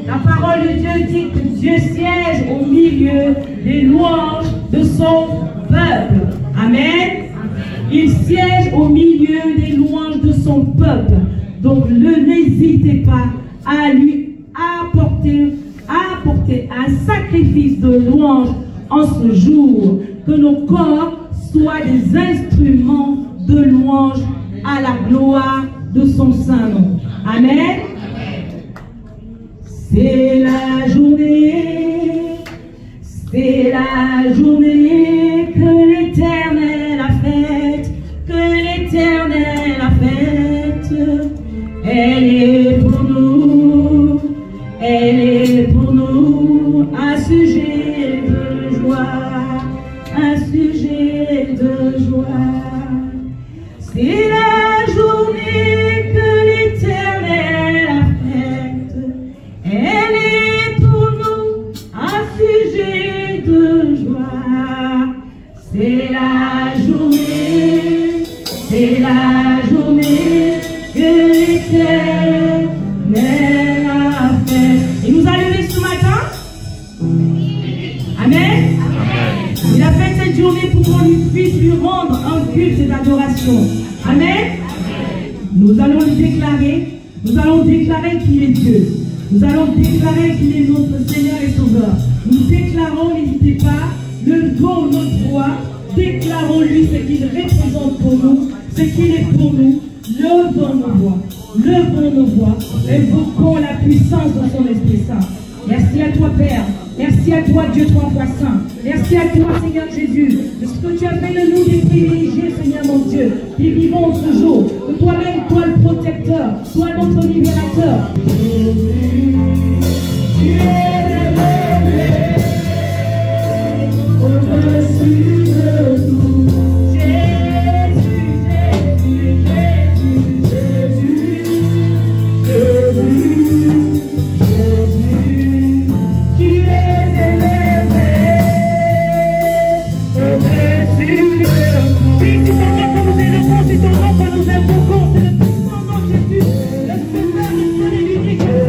La parole de Dieu dit que Dieu siège au milieu des louanges de son peuple. Amen. Il siège au milieu des louanges de son peuple. Donc n'hésitez pas à lui apporter un sacrifice de louange en ce jour. Que nos corps soient des instruments de louange à la gloire de son saint nom. Amen. C'est la journée que l'Éternel a faite, Elle est pour nous un sujet de joie, C'est la journée que l'Éternel a faite. Elle est pour nous un sujet de joie. C'est la journée que l'Éternel a faite. Il nous a levés ce matin. Amen. Il a fait cette journée pour qu'on puisse lui rendre un culte d'adoration. Amen. Nous allons le déclarer. Nous allons déclarer qu'il est Dieu. Nous allons déclarer qu'il est notre Seigneur et Sauveur. Nous déclarons, n'hésitez pas, levons notre voix. Déclarons-lui ce qu'il représente pour nous, ce qu'il est pour nous. Levons nos voix. Invoquons la puissance de son Esprit Saint. Merci à toi, Père. Merci à toi, Dieu trois fois saint. Merci à toi, Seigneur Jésus, de ce que tu as fait de nous des privilégiés, Seigneur mon Dieu, qui vivons ce jour. Que toi-même, toi le protecteur, toi notre libérateur. Tu es élevé au-dessus de tout. Nous invoquons, c'est le puissant nom de Jésus, le Seigneur de l'unité,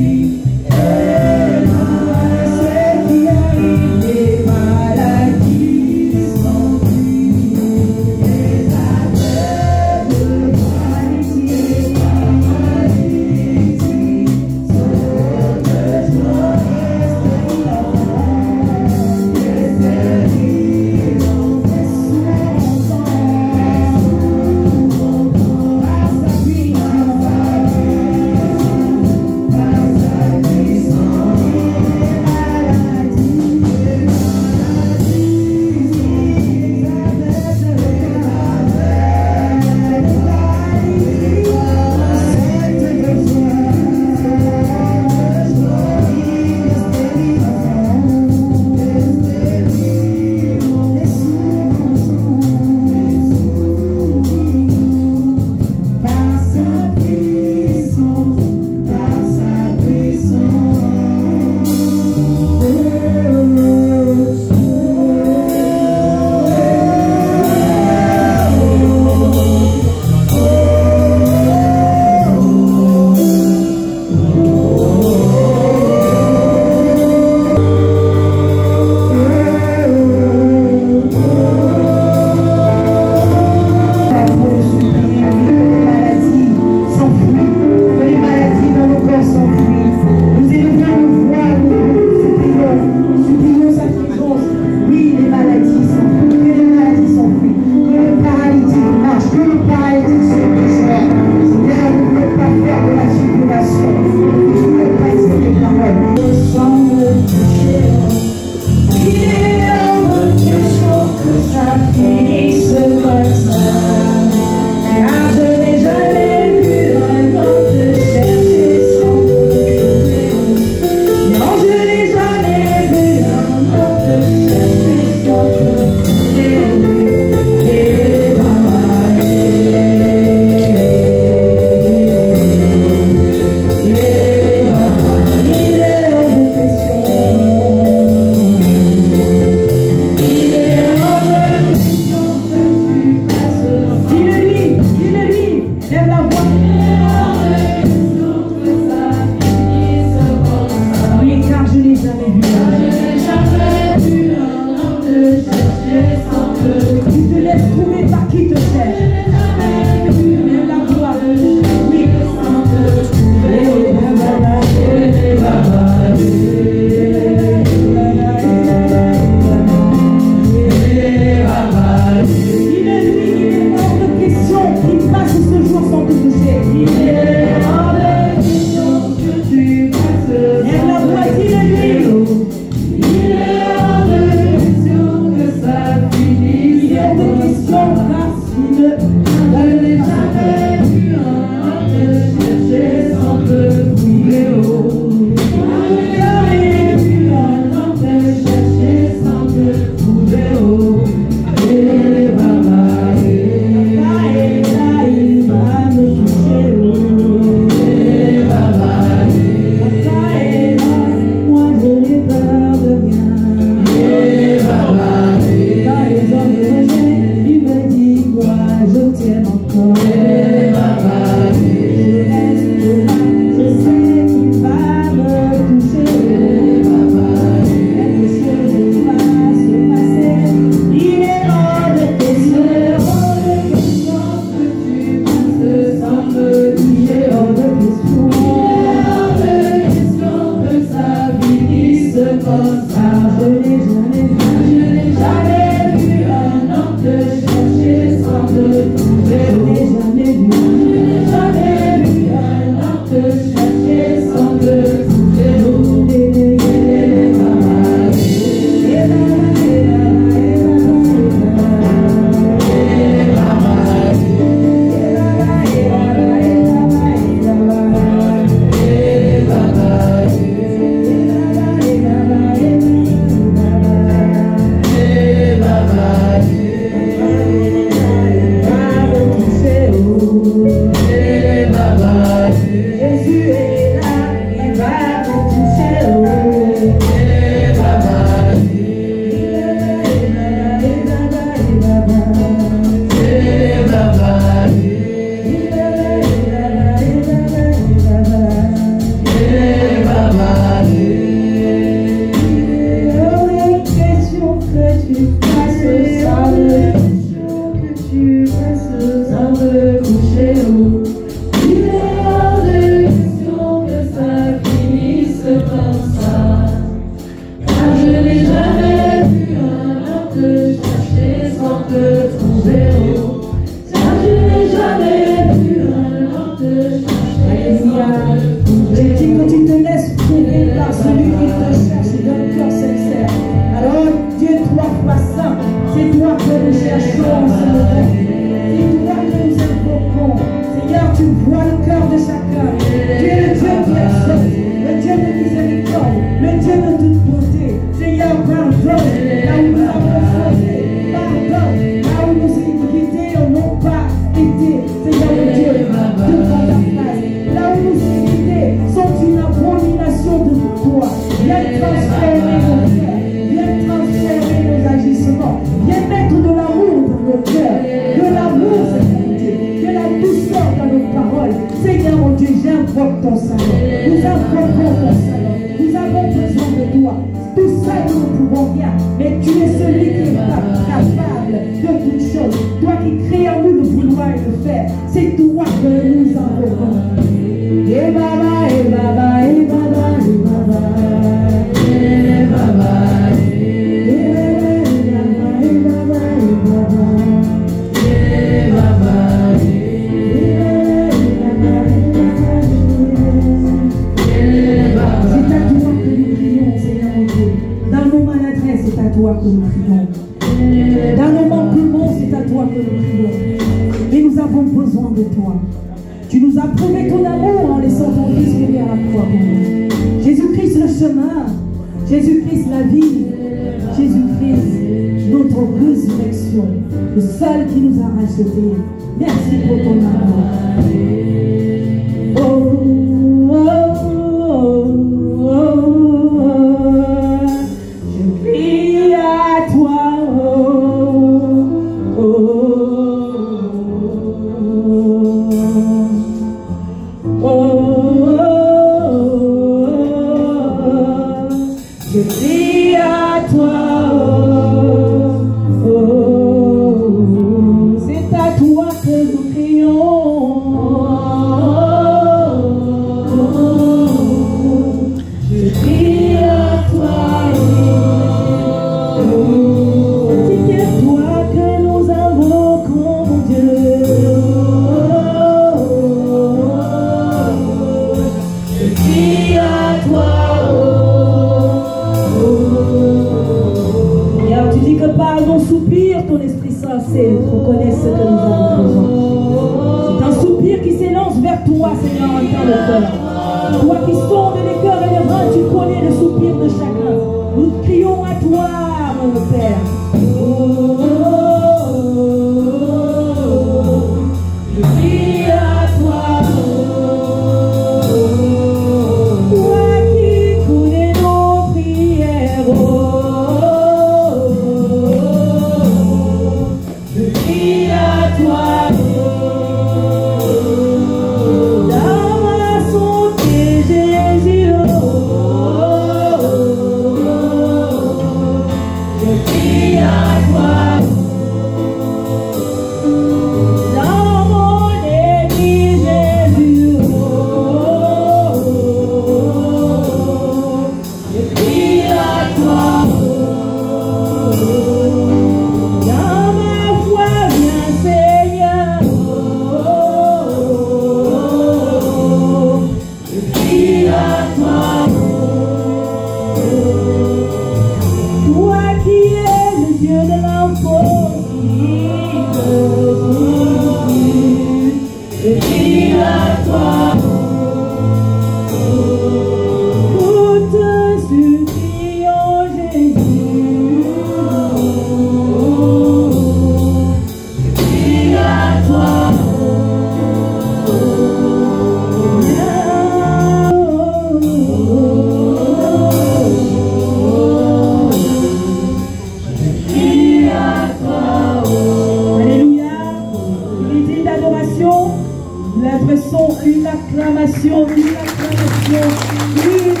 l'acclamation, vive l'acclamation, vive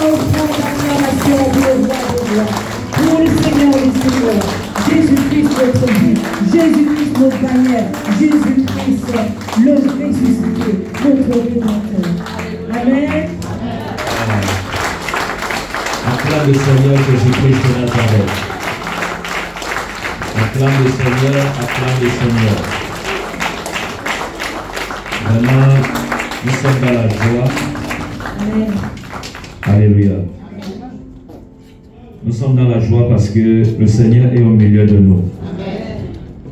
l'acclamation pour le roi des rois, pour le Seigneur des Seigneurs, Jésus-Christ notre vie, Jésus-Christ notre bannière, Jésus-Christ le ressuscité, notre Rédempteur. Amen. Acclame le Seigneur Jésus-Christ de Nazareth. Acclame le Seigneur, acclame le Seigneur. Vraiment, nous sommes dans la joie. Amen. Alléluia. Nous sommes dans la joie parce que le Seigneur est au milieu de nous.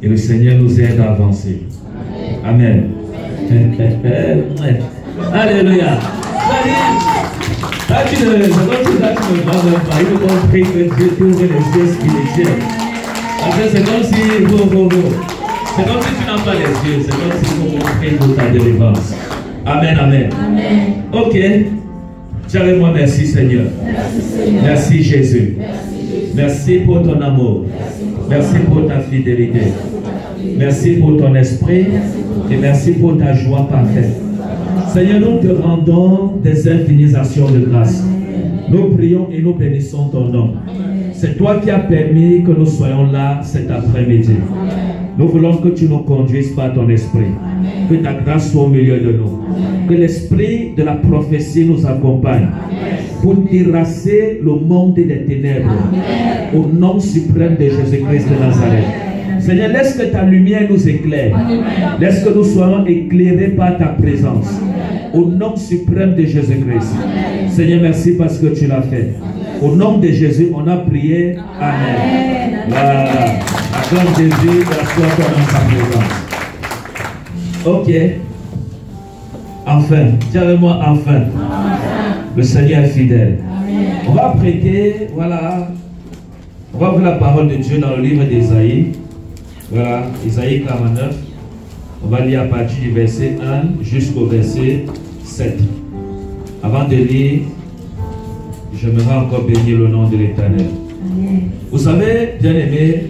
Et le Seigneur nous aide à avancer. Amen. Alléluia. Là, tu ne me vois même pas. Il faut qu'on prie que Dieu t'ouvre les yeux spirituels. Parce que c'est comme si, c'est comme si tu n'as pas les yeux. C'est comme si on prie pour ta délivrance. Amen, amen. Amen. Ok. Dis avec moi, merci Seigneur. Merci Seigneur. Merci Jésus. Merci pour ton amour. Merci pour ta fidélité. Merci pour ton esprit. Et merci pour ta joie parfaite. Seigneur, nous te rendons des infinies actions de grâce. Nous prions et nous bénissons ton nom. C'est toi qui as permis que nous soyons là cet après-midi. Nous voulons que tu nous conduises par ton esprit. Que ta grâce soit au milieu de nous. Que l'esprit de la prophétie nous accompagne. Pour terrasser le monde des ténèbres. Au nom suprême de Jésus-Christ de Nazareth. Seigneur, laisse que ta lumière nous éclaire. Laisse que nous soyons éclairés par ta présence. Au nom suprême de Jésus-Christ. Seigneur, merci parce que tu l'as fait. Au nom de Jésus, on a prié. Amen. Voilà. Acclame Jésus, assois-toi dans sa présence. Ok. Enfin. Dis avec moi, enfin. Le Seigneur est fidèle. On va prêter, voilà. On va voir la parole de Dieu dans le livre d'Ésaïe. Voilà, Ésaïe 49. On va lire à partir du verset 1 jusqu'au verset 7. Avant de lire, j'aimerais encore bénir le nom de l'Éternel. Vous savez, bien aimé,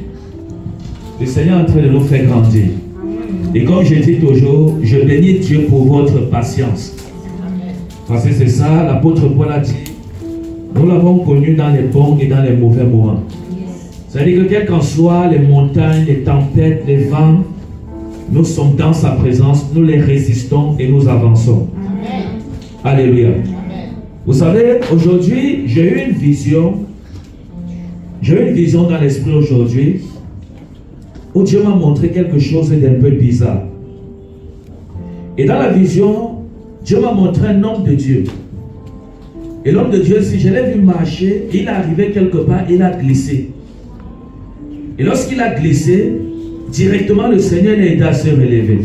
le Seigneur est en train de nous faire grandir. Et comme je dis toujours, je bénis Dieu pour votre patience. Parce que c'est ça, l'apôtre Paul a dit, nous l'avons connu dans les bons et dans les mauvais moments. C'est-à-dire que quelles qu'en soient les montagnes, les tempêtes, les vents, nous sommes dans sa présence, nous les résistons et nous avançons. Amen. Alléluia. Amen. Vous savez, aujourd'hui, j'ai eu une vision. J'ai eu une vision dans l'esprit aujourd'hui où Dieu m'a montré quelque chose d'un peu bizarre. Et dans la vision, Dieu m'a montré un homme de Dieu. Et l'homme de Dieu, si je l'ai vu marcher, il est arrivé quelque part, il a glissé. Et lorsqu'il a glissé, directement le Seigneur l'a aidé à se relever.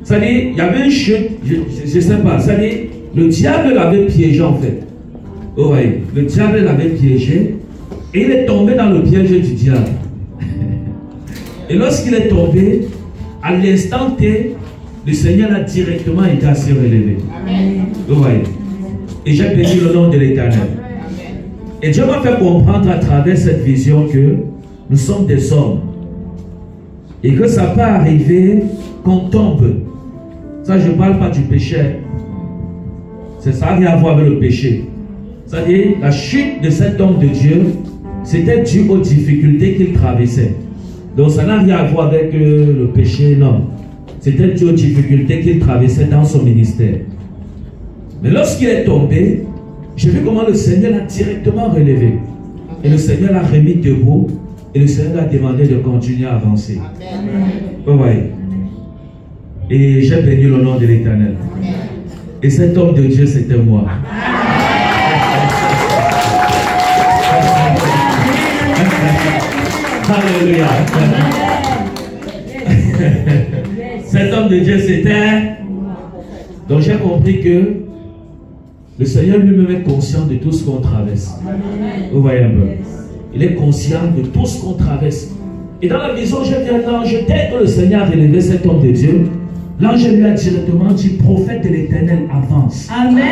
C'est-à-dire, il y avait une chute, je ne sais pas, c'est-à-dire, le diable l'avait piégé en fait. Vous voyez, le diable l'avait piégé et il est tombé dans le piège du diable. Et lorsqu'il est tombé, à l'instant T, le Seigneur l'a directement aidé à se relever. Vous voyez. Et j'ai béni le nom de l'Éternel. Et Dieu m'a fait comprendre à travers cette vision que nous sommes des hommes. Et que ça peut arriver qu'on tombe. Ça, je ne parle pas du péché. Ça n'a rien à voir avec le péché. C'est-à-dire, la chute de cet homme de Dieu, c'était dû aux difficultés qu'il traversait. Donc, ça n'a rien à voir avec le péché, non. C'était dû aux difficultés qu'il traversait dans son ministère. Mais lorsqu'il est tombé, j'ai vu comment le Seigneur l'a directement relevé. Et le Seigneur l'a remis debout. Et le Seigneur a demandé de continuer à avancer. Vous voyez. Et j'ai béni le nom de l'Éternel. Et cet homme de Dieu, c'était moi. Alléluia. Cet homme de Dieu, c'était... Donc j'ai compris que le Seigneur lui-même est conscient de tout ce qu'on traverse. Vous voyez un peu. Il est conscient de tout ce qu'on traverse. Et dans la vision, j'ai vu un ange. Dès que le Seigneur a relevé cet homme de Dieu, l'ange lui a directement dit, prophète de l'Éternel, avance. Amen.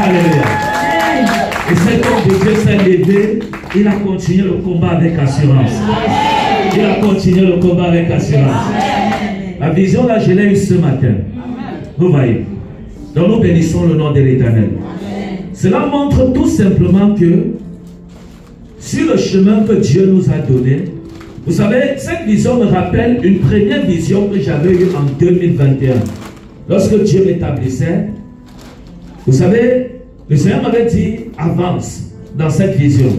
Alléluia. Et cet homme de Dieu s'est levé, il a continué le combat avec assurance. Il a continué le combat avec assurance. La vision là, je l'ai eue ce matin. Vous voyez. Donc nous bénissons le nom de l'Éternel. Cela montre tout simplement que sur le chemin que Dieu nous a donné, vous savez, cette vision me rappelle une première vision que j'avais eue en 2021. Lorsque Dieu m'établissait, vous savez, le Seigneur m'avait dit, avance dans cette vision.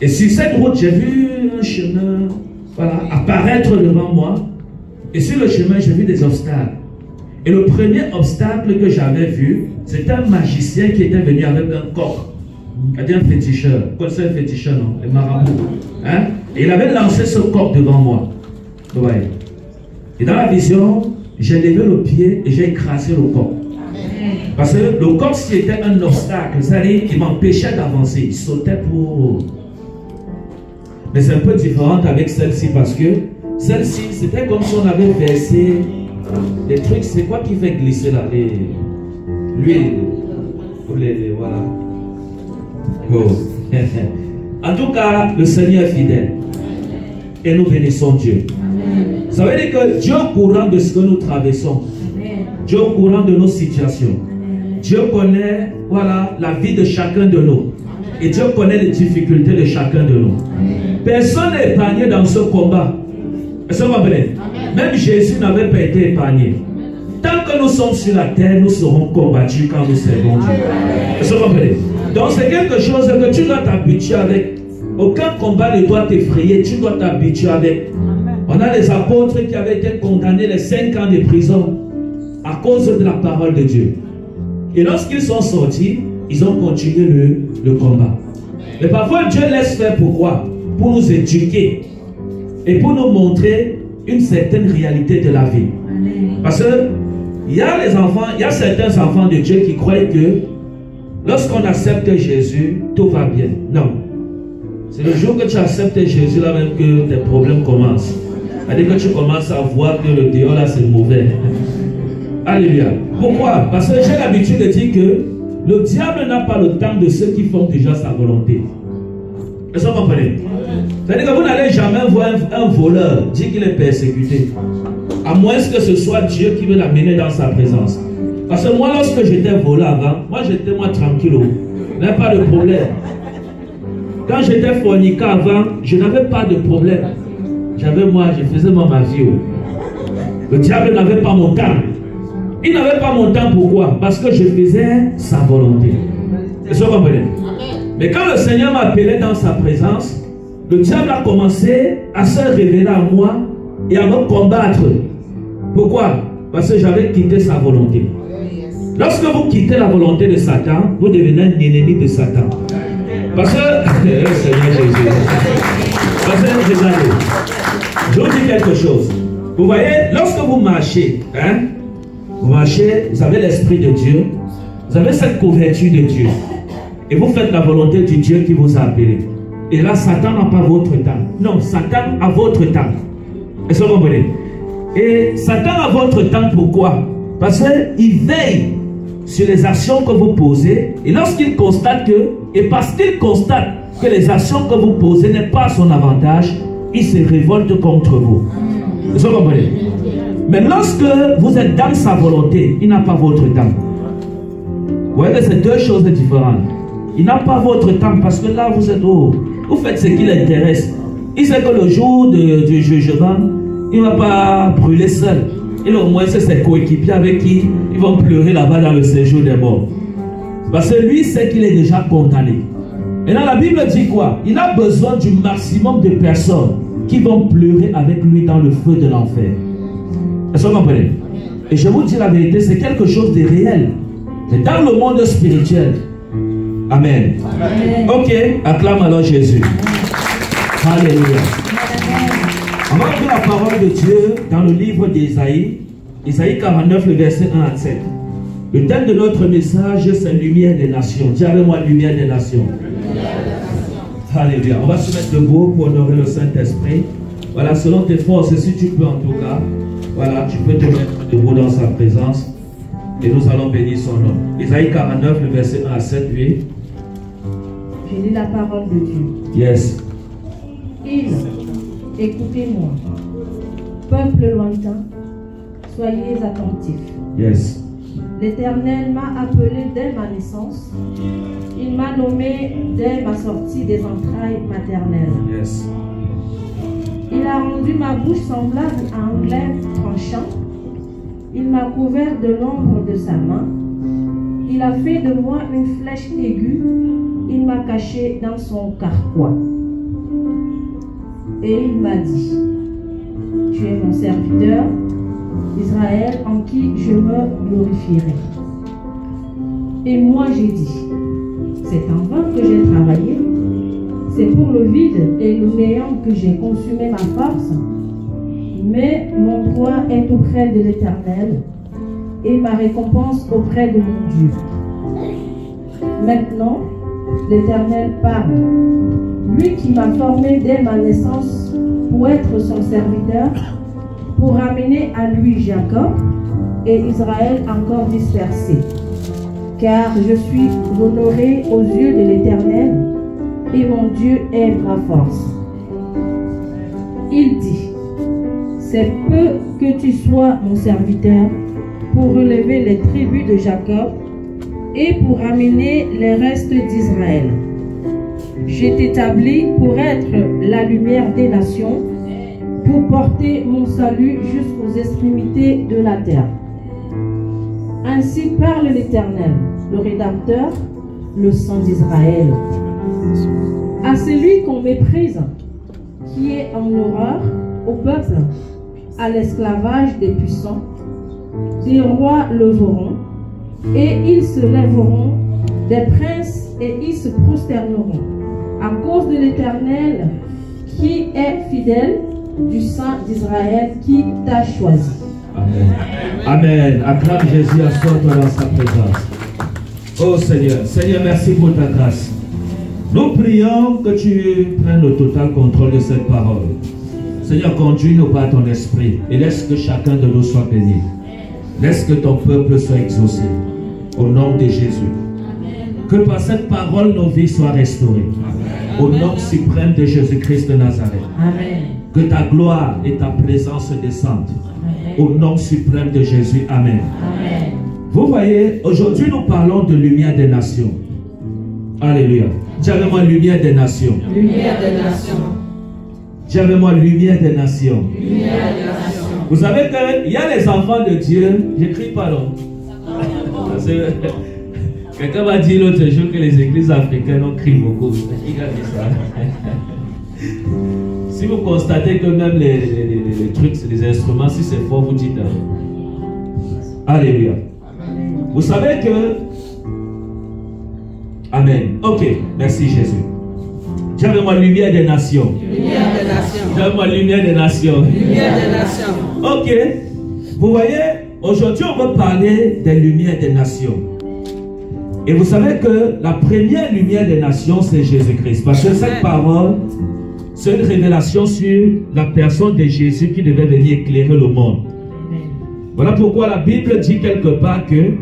Et sur cette route, j'ai vu un chemin, voilà, apparaître devant moi. Et sur le chemin, j'ai vu des obstacles. Et le premier obstacle que j'avais vu, c'était un magicien qui était venu avec un coq. C'est-à-dire un féticheur. Vous connaissez un féticheur, non? Les marabouts. Hein? Et il avait lancé ce coq devant moi. Vous voyez. Et dans la vision, j'ai levé le pied et j'ai écrasé le coq. Parce que le coq, c'était un obstacle. C'est-à-dire qu'il m'empêchait d'avancer. Il sautait pour... Mais c'est un peu différent avec celle-ci parce que celle-ci, c'était comme si on avait versé des trucs. C'est quoi qui fait glisser là? L'huile. Voilà. Oh. En tout cas, le Seigneur est fidèle. Et nous bénissons Dieu. Amen. Ça veut dire que Dieu est au courant de ce que nous traversons. Amen. Dieu est au courant de nos situations. Amen. Dieu connaît, voilà, la vie de chacun de nous. Et Dieu connaît les difficultés de chacun de nous. Amen. Personne n'est épargné dans ce combat. Est-ce que vous comprenez? Même Jésus n'avait pas été épargné. Tant que nous sommes sur la terre, nous serons combattus quand nous servons Dieu. Est-ce que vous comprenez? Donc c'est quelque chose que tu dois t'habituer avec. Aucun combat ne doit t'effrayer, tu dois t'habituer avec. On a les apôtres qui avaient été condamnés les 5 ans de prison à cause de la parole de Dieu. Et lorsqu'ils sont sortis, ils ont continué le combat. Mais parfois Dieu laisse faire pourquoi? Pour nous éduquer et pour nous montrer une certaine réalité de la vie. Parce que il y a les enfants, il y a certains enfants de Dieu qui croient que lorsqu'on accepte Jésus, tout va bien. Non. C'est le jour que tu acceptes Jésus là même que tes problèmes commencent. C'est-à-dire que tu commences à voir que le dehors là c'est mauvais. Alléluia. Pourquoi? Parce que j'ai l'habitude de dire que le diable n'a pas le temps de ceux qui font déjà sa volonté. Est-ce que vous comprenez? C'est-à-dire que vous n'allez jamais voir un voleur dire qu'il est persécuté. À moins que ce soit Dieu qui veut l'amener dans sa présence. Parce que moi, lorsque j'étais voleur avant, moi j'étais tranquille. Je n'avais pas de problème. Quand j'étais forniquant avant, je n'avais pas de problème. Je faisais ma vie. Le diable n'avait pas mon temps. Il n'avait pas mon temps, pourquoi? Parce que je faisais sa volonté. Est-ce que vous comprenez? Mais quand le Seigneur m'a appelé dans sa présence, le diable a commencé à se révéler à moi et à me combattre. Pourquoi? Parce que j'avais quitté sa volonté. Lorsque vous quittez la volonté de Satan, vous devenez un ennemi de Satan. Parce que, Seigneur Jésus, parce que, regardez, je vous dis quelque chose. Vous voyez, lorsque vous marchez, vous avez l'Esprit de Dieu, vous avez cette couverture de Dieu, et vous faites la volonté de Dieu qui vous a appelé. Et là, Satan n'a pas votre temps. Non, Satan a votre temps. Est-ce que vous comprenez? Et Satan a votre temps, pourquoi? Parce qu'il veille sur les actions que vous posez. Et lorsqu'il constate que, et parce qu'il constate que les actions que vous posez n'est pas à son avantage, il se révolte contre vous. Est-ce que vous comprenez? Mais lorsque vous êtes dans sa volonté, il n'a pas votre temps. Vous voyez que c'est deux choses différentes. Il n'a pas votre temps parce que là vous êtes vous faites ce qui l'intéresse. Il sait que le jour du jugement, il ne va pas brûler seul. Il au moins c'est ses coéquipiers avec qui ils vont pleurer là-bas dans le séjour des morts. Parce que lui sait qu'il est déjà condamné. Et dans la Bible dit quoi? Il a besoin du maximum de personnes qui vont pleurer avec lui dans le feu de l'enfer. Est-ce que vous comprenez? Et je vous dis la vérité, c'est quelque chose de réel. Mais dans le monde spirituel. Amen. Amen. Ok, acclame alors Jésus. Amen. Alléluia. On va ouvrir la parole de Dieu dans le livre d'Ésaïe, Ésaïe 49, le verset 1 à 7. Le thème de notre message, c'est lumière des nations. Dis avec moi, lumière des nations. Alléluia. On va se mettre debout pour honorer le Saint-Esprit. Voilà, selon tes forces, si tu peux en tout cas, voilà, tu peux te mettre debout dans sa présence. Et nous allons bénir son nom. Ésaïe 49, le verset 1 à 7, oui. Je lis la parole de Dieu. Yes. écoutez-moi. Peuple lointain, soyez attentifs. Yes. L'Éternel m'a appelé dès ma naissance. Il m'a nommé dès ma sortie des entrailles maternelles. Yes. Il a rendu ma bouche semblable à un glaive tranchant. Il m'a couvert de l'ombre de sa main. Il a fait de moi une flèche aiguë. Il m'a caché dans son carquois. Et il m'a dit, tu es mon serviteur, Israël, en qui je me glorifierai. Et moi j'ai dit, c'est en vain que j'ai travaillé, c'est pour le vide et le néant que j'ai consumé ma force, mais mon droit est auprès de l'Éternel et ma récompense auprès de mon Dieu. Maintenant, l'Éternel parle, lui qui m'a formé dès ma naissance pour être son serviteur, pour ramener à lui Jacob et Israël encore dispersé. Car je suis honoré aux yeux de l'Éternel et mon Dieu est ma force. Il dit, c'est peu que tu sois mon serviteur pour relever les tribus de Jacob et pour ramener les restes d'Israël. Je t'établis pour être la lumière des nations, pour porter mon salut jusqu'aux extrémités de la terre. Ainsi parle l'Éternel, le Rédempteur, le Saint d'Israël. À celui qu'on méprise, qui est en horreur, au peuple, à l'esclavage des puissants, des rois le verront, et ils se lèveront, des princes, et ils se prosterneront, à cause de l'Éternel, qui est fidèle, du Saint d'Israël qui t'a choisi. Amen. Amen. Acclame Jésus, assois-toi dans sa présence. Oh Seigneur, Seigneur, merci pour ta grâce. Nous prions que tu prennes le total contrôle de cette parole. Seigneur, conduis-nous par ton esprit et laisse que chacun de nous soit béni. Laisse que ton peuple soit exaucé. Au nom de Jésus. Que par cette parole, nos vies soient restaurées. Au nom suprême de Jésus-Christ de Nazareth. Amen. Que ta gloire et ta présence descendent. Amen. Au nom suprême de Jésus. Amen. Amen. Vous voyez, aujourd'hui nous parlons de lumière des nations. Alléluia. Dis avec moi, lumière des nations. Lumière des nations. Dis avec moi, lumière des nations. Lumière des nations. Vous savez qu'il y a les enfants de Dieu. J'écris pas non. Quelqu'un m'a dit l'autre jour que les églises africaines ont crié beaucoup. Qui a dit ça? Si vous constatez que même les trucs, les instruments, si c'est fort, vous dites Alléluia. Vous savez que Amen. Ok, merci Jésus. Dis avec moi, lumière des nations. Lumière des nations. Dis avec moi, lumière des nations. Lumière des nations. Ok, vous voyez, aujourd'hui on va parler des lumières des nations. Et vous savez que la première lumière des nations, c'est Jésus-Christ. Parce que cette parole, c'est une révélation sur la personne de Jésus qui devait venir éclairer le monde. Voilà pourquoi la Bible dit quelque part que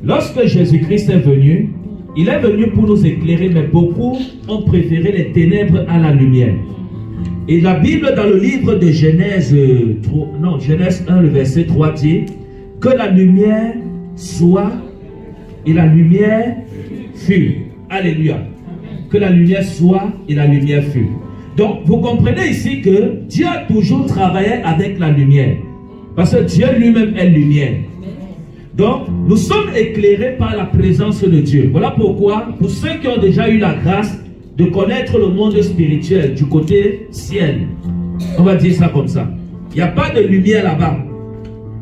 lorsque Jésus-Christ est venu, il est venu pour nous éclairer, mais beaucoup ont préféré les ténèbres à la lumière. Et la Bible dans le livre de Genèse 1, le verset 3 dit que la lumière soit et la lumière fut. Alléluia. Que la lumière soit et la lumière fut. Donc, vous comprenez ici que Dieu a toujours travaillé avec la lumière. Parce que Dieu lui-même est lumière. Donc, nous sommes éclairés par la présence de Dieu. Voilà pourquoi, pour ceux qui ont déjà eu la grâce de connaître le monde spirituel du côté ciel, on va dire ça comme ça. Il n'y a pas de lumière là-bas.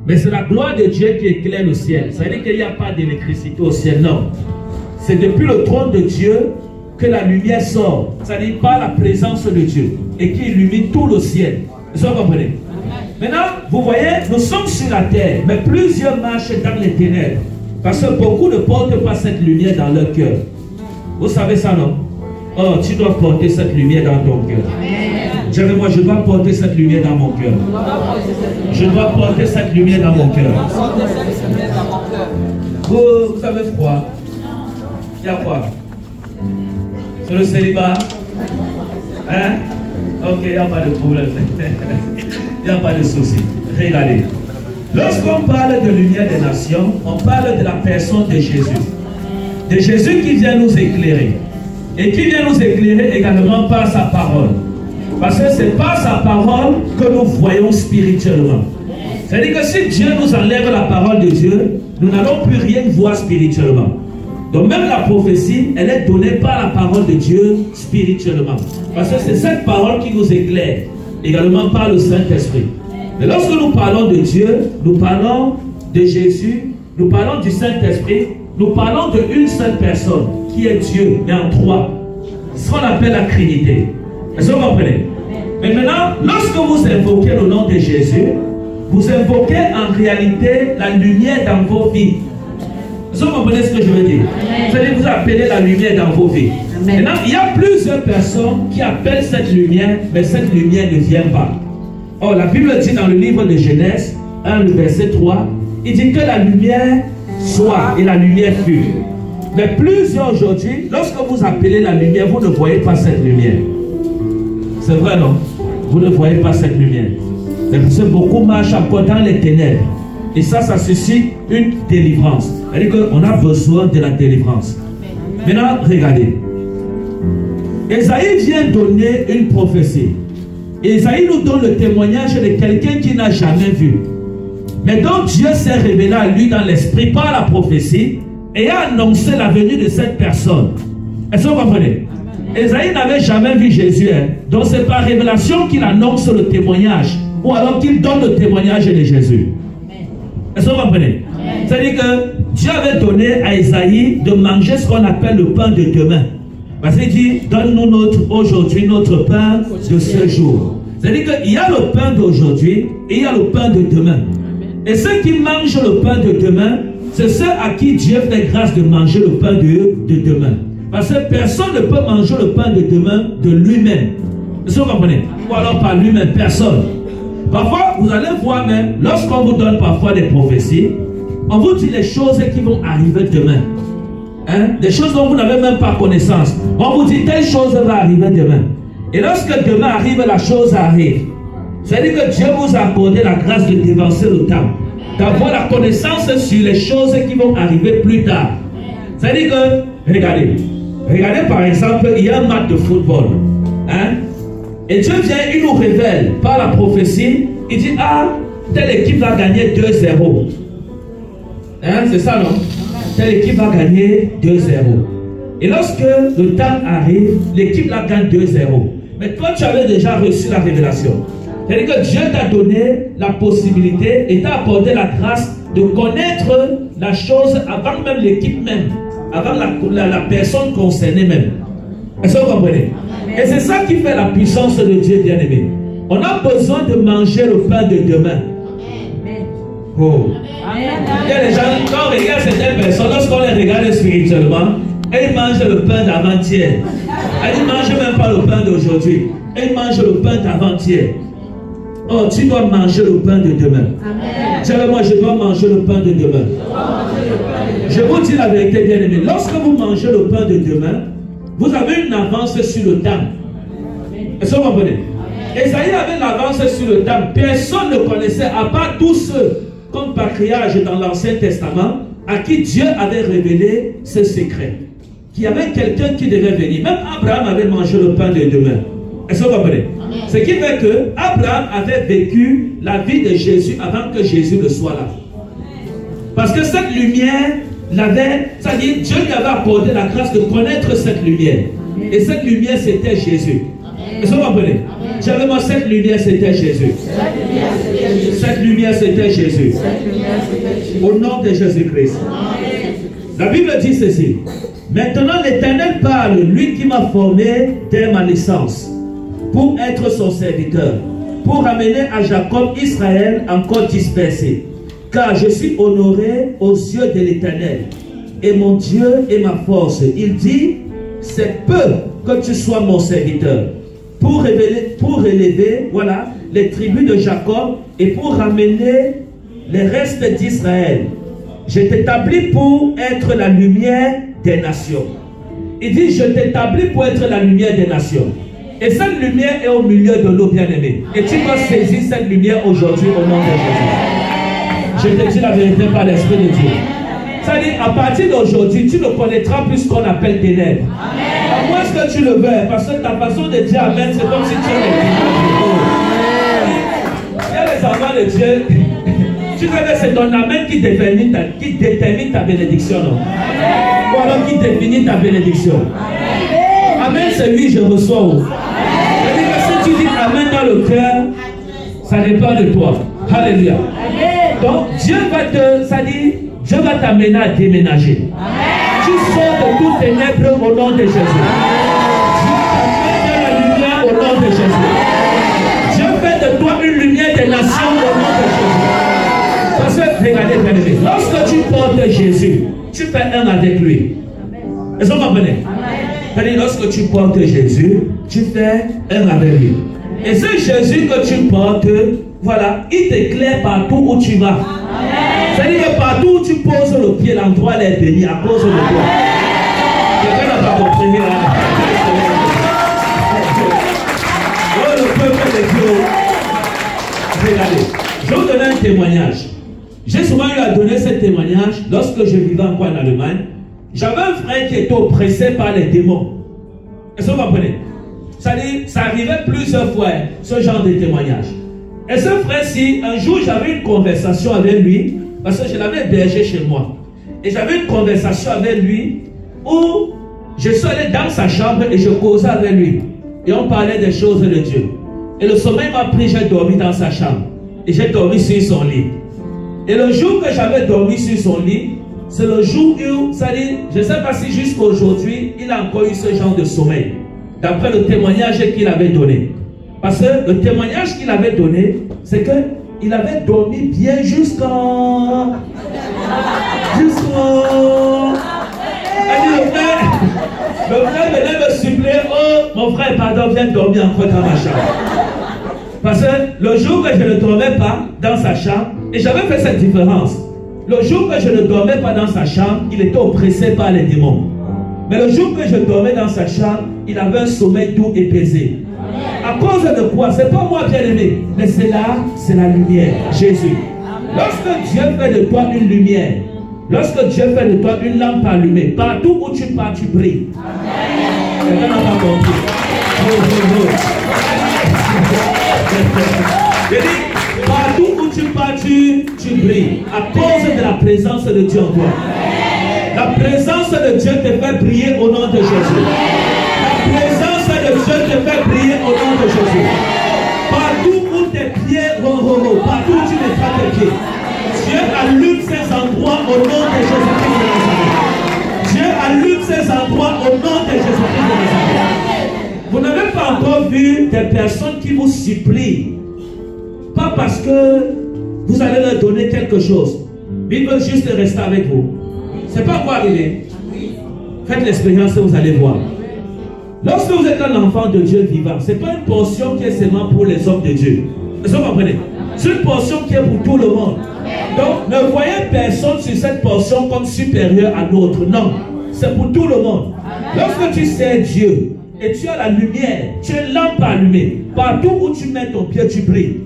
Mais c'est la gloire de Dieu qui éclaire le ciel. Ça veut dire qu'il n'y a pas d'électricité au ciel, non. C'est depuis le trône de Dieu que la lumière sort. Ça n'est pas la présence de Dieu et qui illumine tout le ciel. Vous comprenez? Maintenant, vous voyez, nous sommes sur la terre, mais plusieurs marchent dans les ténèbres. Parce que beaucoup ne portent pas cette lumière dans leur cœur. Vous savez ça, non? Oh, tu dois porter cette lumière dans ton cœur. Dis avec moi, je dois porter cette lumière dans mon cœur. Je dois porter cette lumière dans mon cœur. Vous avez froid? Il y a quoi? C'est le célibat? Hein? Ok, il n'y a pas de problème. Il n'y a pas de souci. Regardez. Lorsqu'on parle de lumière des nations, on parle de la personne de Jésus. De Jésus qui vient nous éclairer. Et qui vient nous éclairer également par sa parole. Parce que c'est par sa parole que nous voyons spirituellement. C'est-à-dire que si Dieu nous enlève la parole de Dieu, nous n'allons plus rien voir spirituellement. Donc même la prophétie, elle est donnée par la parole de Dieu spirituellement. Parce que c'est cette parole qui nous éclaire, également par le Saint-Esprit. Mais lorsque nous parlons de Dieu, nous parlons de Jésus, nous parlons du Saint-Esprit, nous parlons d'une seule personne, qui est Dieu, mais en trois. Ce qu'on appelle la Trinité. Est-ce que vous comprenez? Mais maintenant, lorsque vous invoquez le nom de Jésus, vous invoquez en réalité la lumière dans vos vies. Est-ce que vous comprenez ce que je veux dire? C'est-à-dire que vous appelez la lumière dans vos vies. Amen. Maintenant, il y a plusieurs personnes qui appellent cette lumière, mais cette lumière ne vient pas. Or, la Bible dit dans le livre de Genèse, 1, le verset 3, il dit que la lumière soit et la lumière fut. Mais plusieurs aujourd'hui, lorsque vous appelez la lumière, vous ne voyez pas cette lumière. C'est vrai, non? Vous ne voyez pas cette lumière. Parce que beaucoup marchent encore dans les ténèbres. Et ça suscite une délivrance. C'est-à-dire qu'on a besoin de la délivrance. Maintenant, regardez. Esaïe vient donner une prophétie. Esaïe nous donne le témoignage de quelqu'un qui n'a jamais vu. Mais donc Dieu s'est révélé à lui dans l'esprit par la prophétie et a annoncé la venue de cette personne. Est-ce que vous comprenez? Esaïe n'avait jamais vu Jésus. Donc c'est par révélation qu'il annonce le témoignage. Ou alors qu'il donne le témoignage de Jésus. Est-ce que vous comprenez? C'est-à-dire que Dieu avait donné à Esaïe de manger ce qu'on appelle le pain de demain. Parce qu'il dit, donne-nous aujourd'hui notre pain de ce jour. C'est-à-dire qu'il y a le pain d'aujourd'hui et il y a le pain de demain. Et ceux qui mangent le pain de demain, c'est ceux à qui Dieu fait grâce de manger le pain de demain. Parce que personne ne peut manger le pain de demain de lui-même. Est-ce que vous comprenez? Ou alors par lui-même, personne. Parfois, vous allez voir même, lorsqu'on vous donne parfois des prophéties, on vous dit les choses qui vont arriver demain. Hein? Des choses dont vous n'avez même pas connaissance. On vous dit telle chose va arriver demain. Et lorsque demain arrive, la chose arrive. C'est-à-dire que Dieu vous a accordé la grâce de dévancer le temps. D'avoir la connaissance sur les choses qui vont arriver plus tard. C'est-à-dire que, regardez par exemple, il y a un match de football. Hein? Et Dieu vient, il nous révèle par la prophétie, il dit, ah, telle équipe va gagner 2-0. Hein? C'est ça, non? Telle équipe va gagner 2-0. Et lorsque le temps arrive, l'équipe la gagne 2-0. Mais toi, tu avais déjà reçu la révélation. C'est-à-dire que Dieu t'a donné la possibilité et t'a accordé la grâce de connaître la chose avant même l'équipe même, avant la personne concernée même. Est-ce que vous comprenez? Et c'est ça qui fait la puissance de Dieu, bien-aimé. On a besoin de manger le pain de demain. Oh. Il y a des gens, quand on regarde certaines personnes, lorsqu'on les regarde spirituellement, ils mangent le pain d'avant-hier. Ils ne mangent même pas le pain d'aujourd'hui. Ils mangent le pain d'avant-hier. Oh, tu dois manger le pain de demain. Dis-moi, je dois manger le pain de demain. Je vous dis la vérité, bien-aimé. Lorsque vous mangez le pain de demain, vous avez une avance sur le temps. Est-ce que vous comprenez? Esaïe avait l'avance sur le temps. Personne ne connaissait, à part tous ceux, comme patriarche dans l'Ancien Testament, à qui Dieu avait révélé ce secret. Qu'il y avait quelqu'un qui devait venir. Même Abraham avait mangé le pain de demain. Est-ce que vous comprenez? Ce qui fait que Abraham avait vécu la vie de Jésus avant que Jésus ne soit là. Parce que cette lumière l'avait, c'est-à-dire Dieu lui avait accordé la grâce de connaître cette lumière. Et cette lumière, c'était Jésus. Est-ce que vous comprenez? Dis-moi, cette lumière, c'était Jésus. Cette lumière, c'était Jésus. Au nom de Jésus-Christ. La Bible dit ceci. Maintenant, l'Éternel parle, lui qui m'a formé dès ma naissance, pour être son serviteur, pour ramener à Jacob Israël encore dispersé. Car je suis honoré aux yeux de l'Éternel, et mon Dieu est ma force. Il dit, c'est peu que tu sois mon serviteur, pour élever, voilà, les tribus de Jacob, et pour ramener les restes d'Israël. Je t'établis pour être la lumière des nations. Il dit, je t'établis pour être la lumière des nations. Et cette lumière est au milieu de l'eau, bien-aimée. Et tu dois saisir cette lumière aujourd'hui au nom de Jésus. Je te dis la vérité par l'Esprit de Dieu. C'est-à-dire, à partir d'aujourd'hui, tu ne connaîtras plus ce qu'on appelle ténèbres. À moins que tu le veuilles, parce que ta façon de dire Amen, c'est comme si tu es il y a les enfants de Dieu. Tu sais que c'est ton Amen qui détermine ta bénédiction, non? Ou alors qui définit ta bénédiction. Amen, c'est oui, je reçois. C'est-à-dire que si tu dis Amen dans le cœur, ça dépend de toi. Alléluia. Donc, Dieu va t'amener à déménager. Tu sors de toutes ténèbres au nom de Jésus. Dieu t'amène dans la lumière au nom de Jésus. Dieu fait de toi une lumière des nations au nom de Jésus. Parce que, regardez, lorsque tu portes Jésus, tu fais un avec lui. Est-ce que vous comprenez? C'est-à-dire, lorsque tu portes Jésus, tu fais un avec lui. Et ce Jésus que tu portes, voilà, il t'éclaire partout où tu vas. C'est-à-dire que partout où tu poses le pied, l'endroit est béni à cause de toi. Quelqu'un n'a pas compris là. Oh, le peuple de Dieu. Regardez, je vais vous donner un témoignage. J'ai souvent eu à donner ce témoignage lorsque je vivais encore en Allemagne. J'avais un frère qui était oppressé par les démons. Est-ce que vous comprenez? C'est-à-dire, ça arrivait plusieurs fois, ce genre de témoignage. Et ce frère-ci, un jour, j'avais une conversation avec lui, parce que je l'avais hébergé chez moi. Et j'avais une conversation avec lui, où je suis allé dans sa chambre et je causais avec lui. Et on parlait des choses de Dieu. Et le sommeil m'a pris, j'ai dormi dans sa chambre. Et j'ai dormi sur son lit. Et le jour que j'avais dormi sur son lit, c'est le jour où, c'est-à-dire, je ne sais pas si jusqu'à aujourd'hui, il a encore eu ce genre de sommeil. D'après le témoignage qu'il avait donné. Parce que le témoignage qu'il avait donné, c'est qu'il avait dormi bien jusqu'en... Le frère venait me suppléer. Oh, mon frère, pardon, viens dormir encore dans ma chambre. Parce que le jour que je ne dormais pas dans sa chambre, et j'avais fait cette différence. Le jour que je ne dormais pas dans sa chambre, il était oppressé par les démons. Mais le jour que je dormais dans sa chambre, il avait un sommeil doux et paisible. À cause de quoi? C'est pas moi, bien-aimé, mais c'est là, c'est la lumière, Jésus. Lorsque Dieu fait de toi une lumière, lorsque Dieu fait de toi une lampe allumée, partout où tu pars, tu brilles. Quelqu'un n'a pas compris. Je dis, partout où tu pars, tu brilles. À cause de la présence de Dieu en toi. La présence de Dieu te fait briller au nom de Jésus. La présence de Dieu te fait briller au nom de Jésus. Partout où tes pieds, partout où tu mettras tes pieds, Dieu allume ces endroits au nom de Jésus-Christ de Nazareth. Dieu allume ces endroits au nom de Jésus-Christ de Nazareth. Vous n'avez pas encore vu des personnes qui vous supplient, pas parce que vous allez leur donner quelque chose, mais ils veulent juste rester avec vous. C'est pas quoi arriver. Faites l'expérience et vous allez voir. Lorsque vous êtes un enfant de Dieu vivant, ce n'est pas une portion qui est seulement pour les hommes de Dieu. Est-ce que vous comprenez? C'est une portion qui est pour tout le monde. Donc, ne voyez personne sur cette portion comme supérieure à l'autre. Non, c'est pour tout le monde. Lorsque tu sais Dieu et tu as la lumière, tu es lampe allumée. Partout où tu mets ton pied, tu brilles.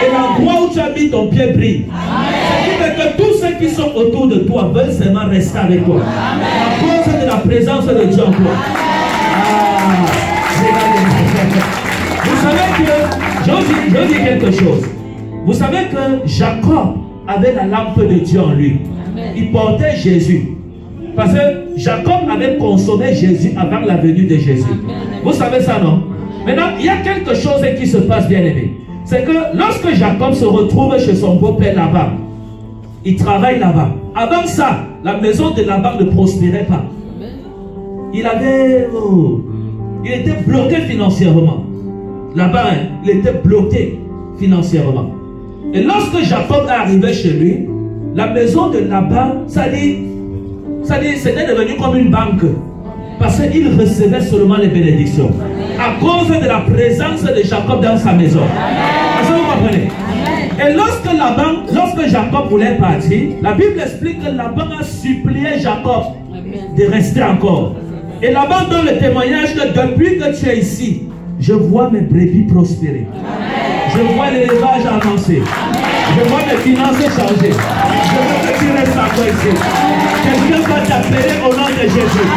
Et l'endroit où tu as mis ton pied brille. C'est-à-dire que tous ceux qui sont autour de toi veulent seulement rester avec toi. À cause de la présence de Dieu en toi. Vous savez que, je veux dire quelque chose. Vous savez que Jacob avait la lampe de Dieu en lui. Il portait Jésus. Parce que Jacob avait consommé Jésus avant la venue de Jésus. Vous savez ça, non? Maintenant, il y a quelque chose qui se passe, bien aimé. C'est que lorsque Jacob se retrouve chez son beau-père là-bas, il travaille là-bas. Avant ça, la maison de Laban ne prospérait pas. Il était bloqué financièrement. Là-bas, il était bloqué financièrement. Et lorsque Jacob est arrivé chez lui, la maison de Laban, c'était devenu comme une banque. Parce qu'il recevait seulement les bénédictions. À cause de la présence de Jacob dans sa maison. Est-ce que vous comprenez? Et lorsque Jacob voulait partir, la Bible explique que Laban a supplié Jacob de rester encore. Et Laban donne le témoignage que depuis que tu es ici, je vois mes brebis prospérer. Je vois l'élevage avancer. Je vois mes finances changer. Je veux que tu restes à toi ici. Quelqu'un va t'appeler au nom de Jésus.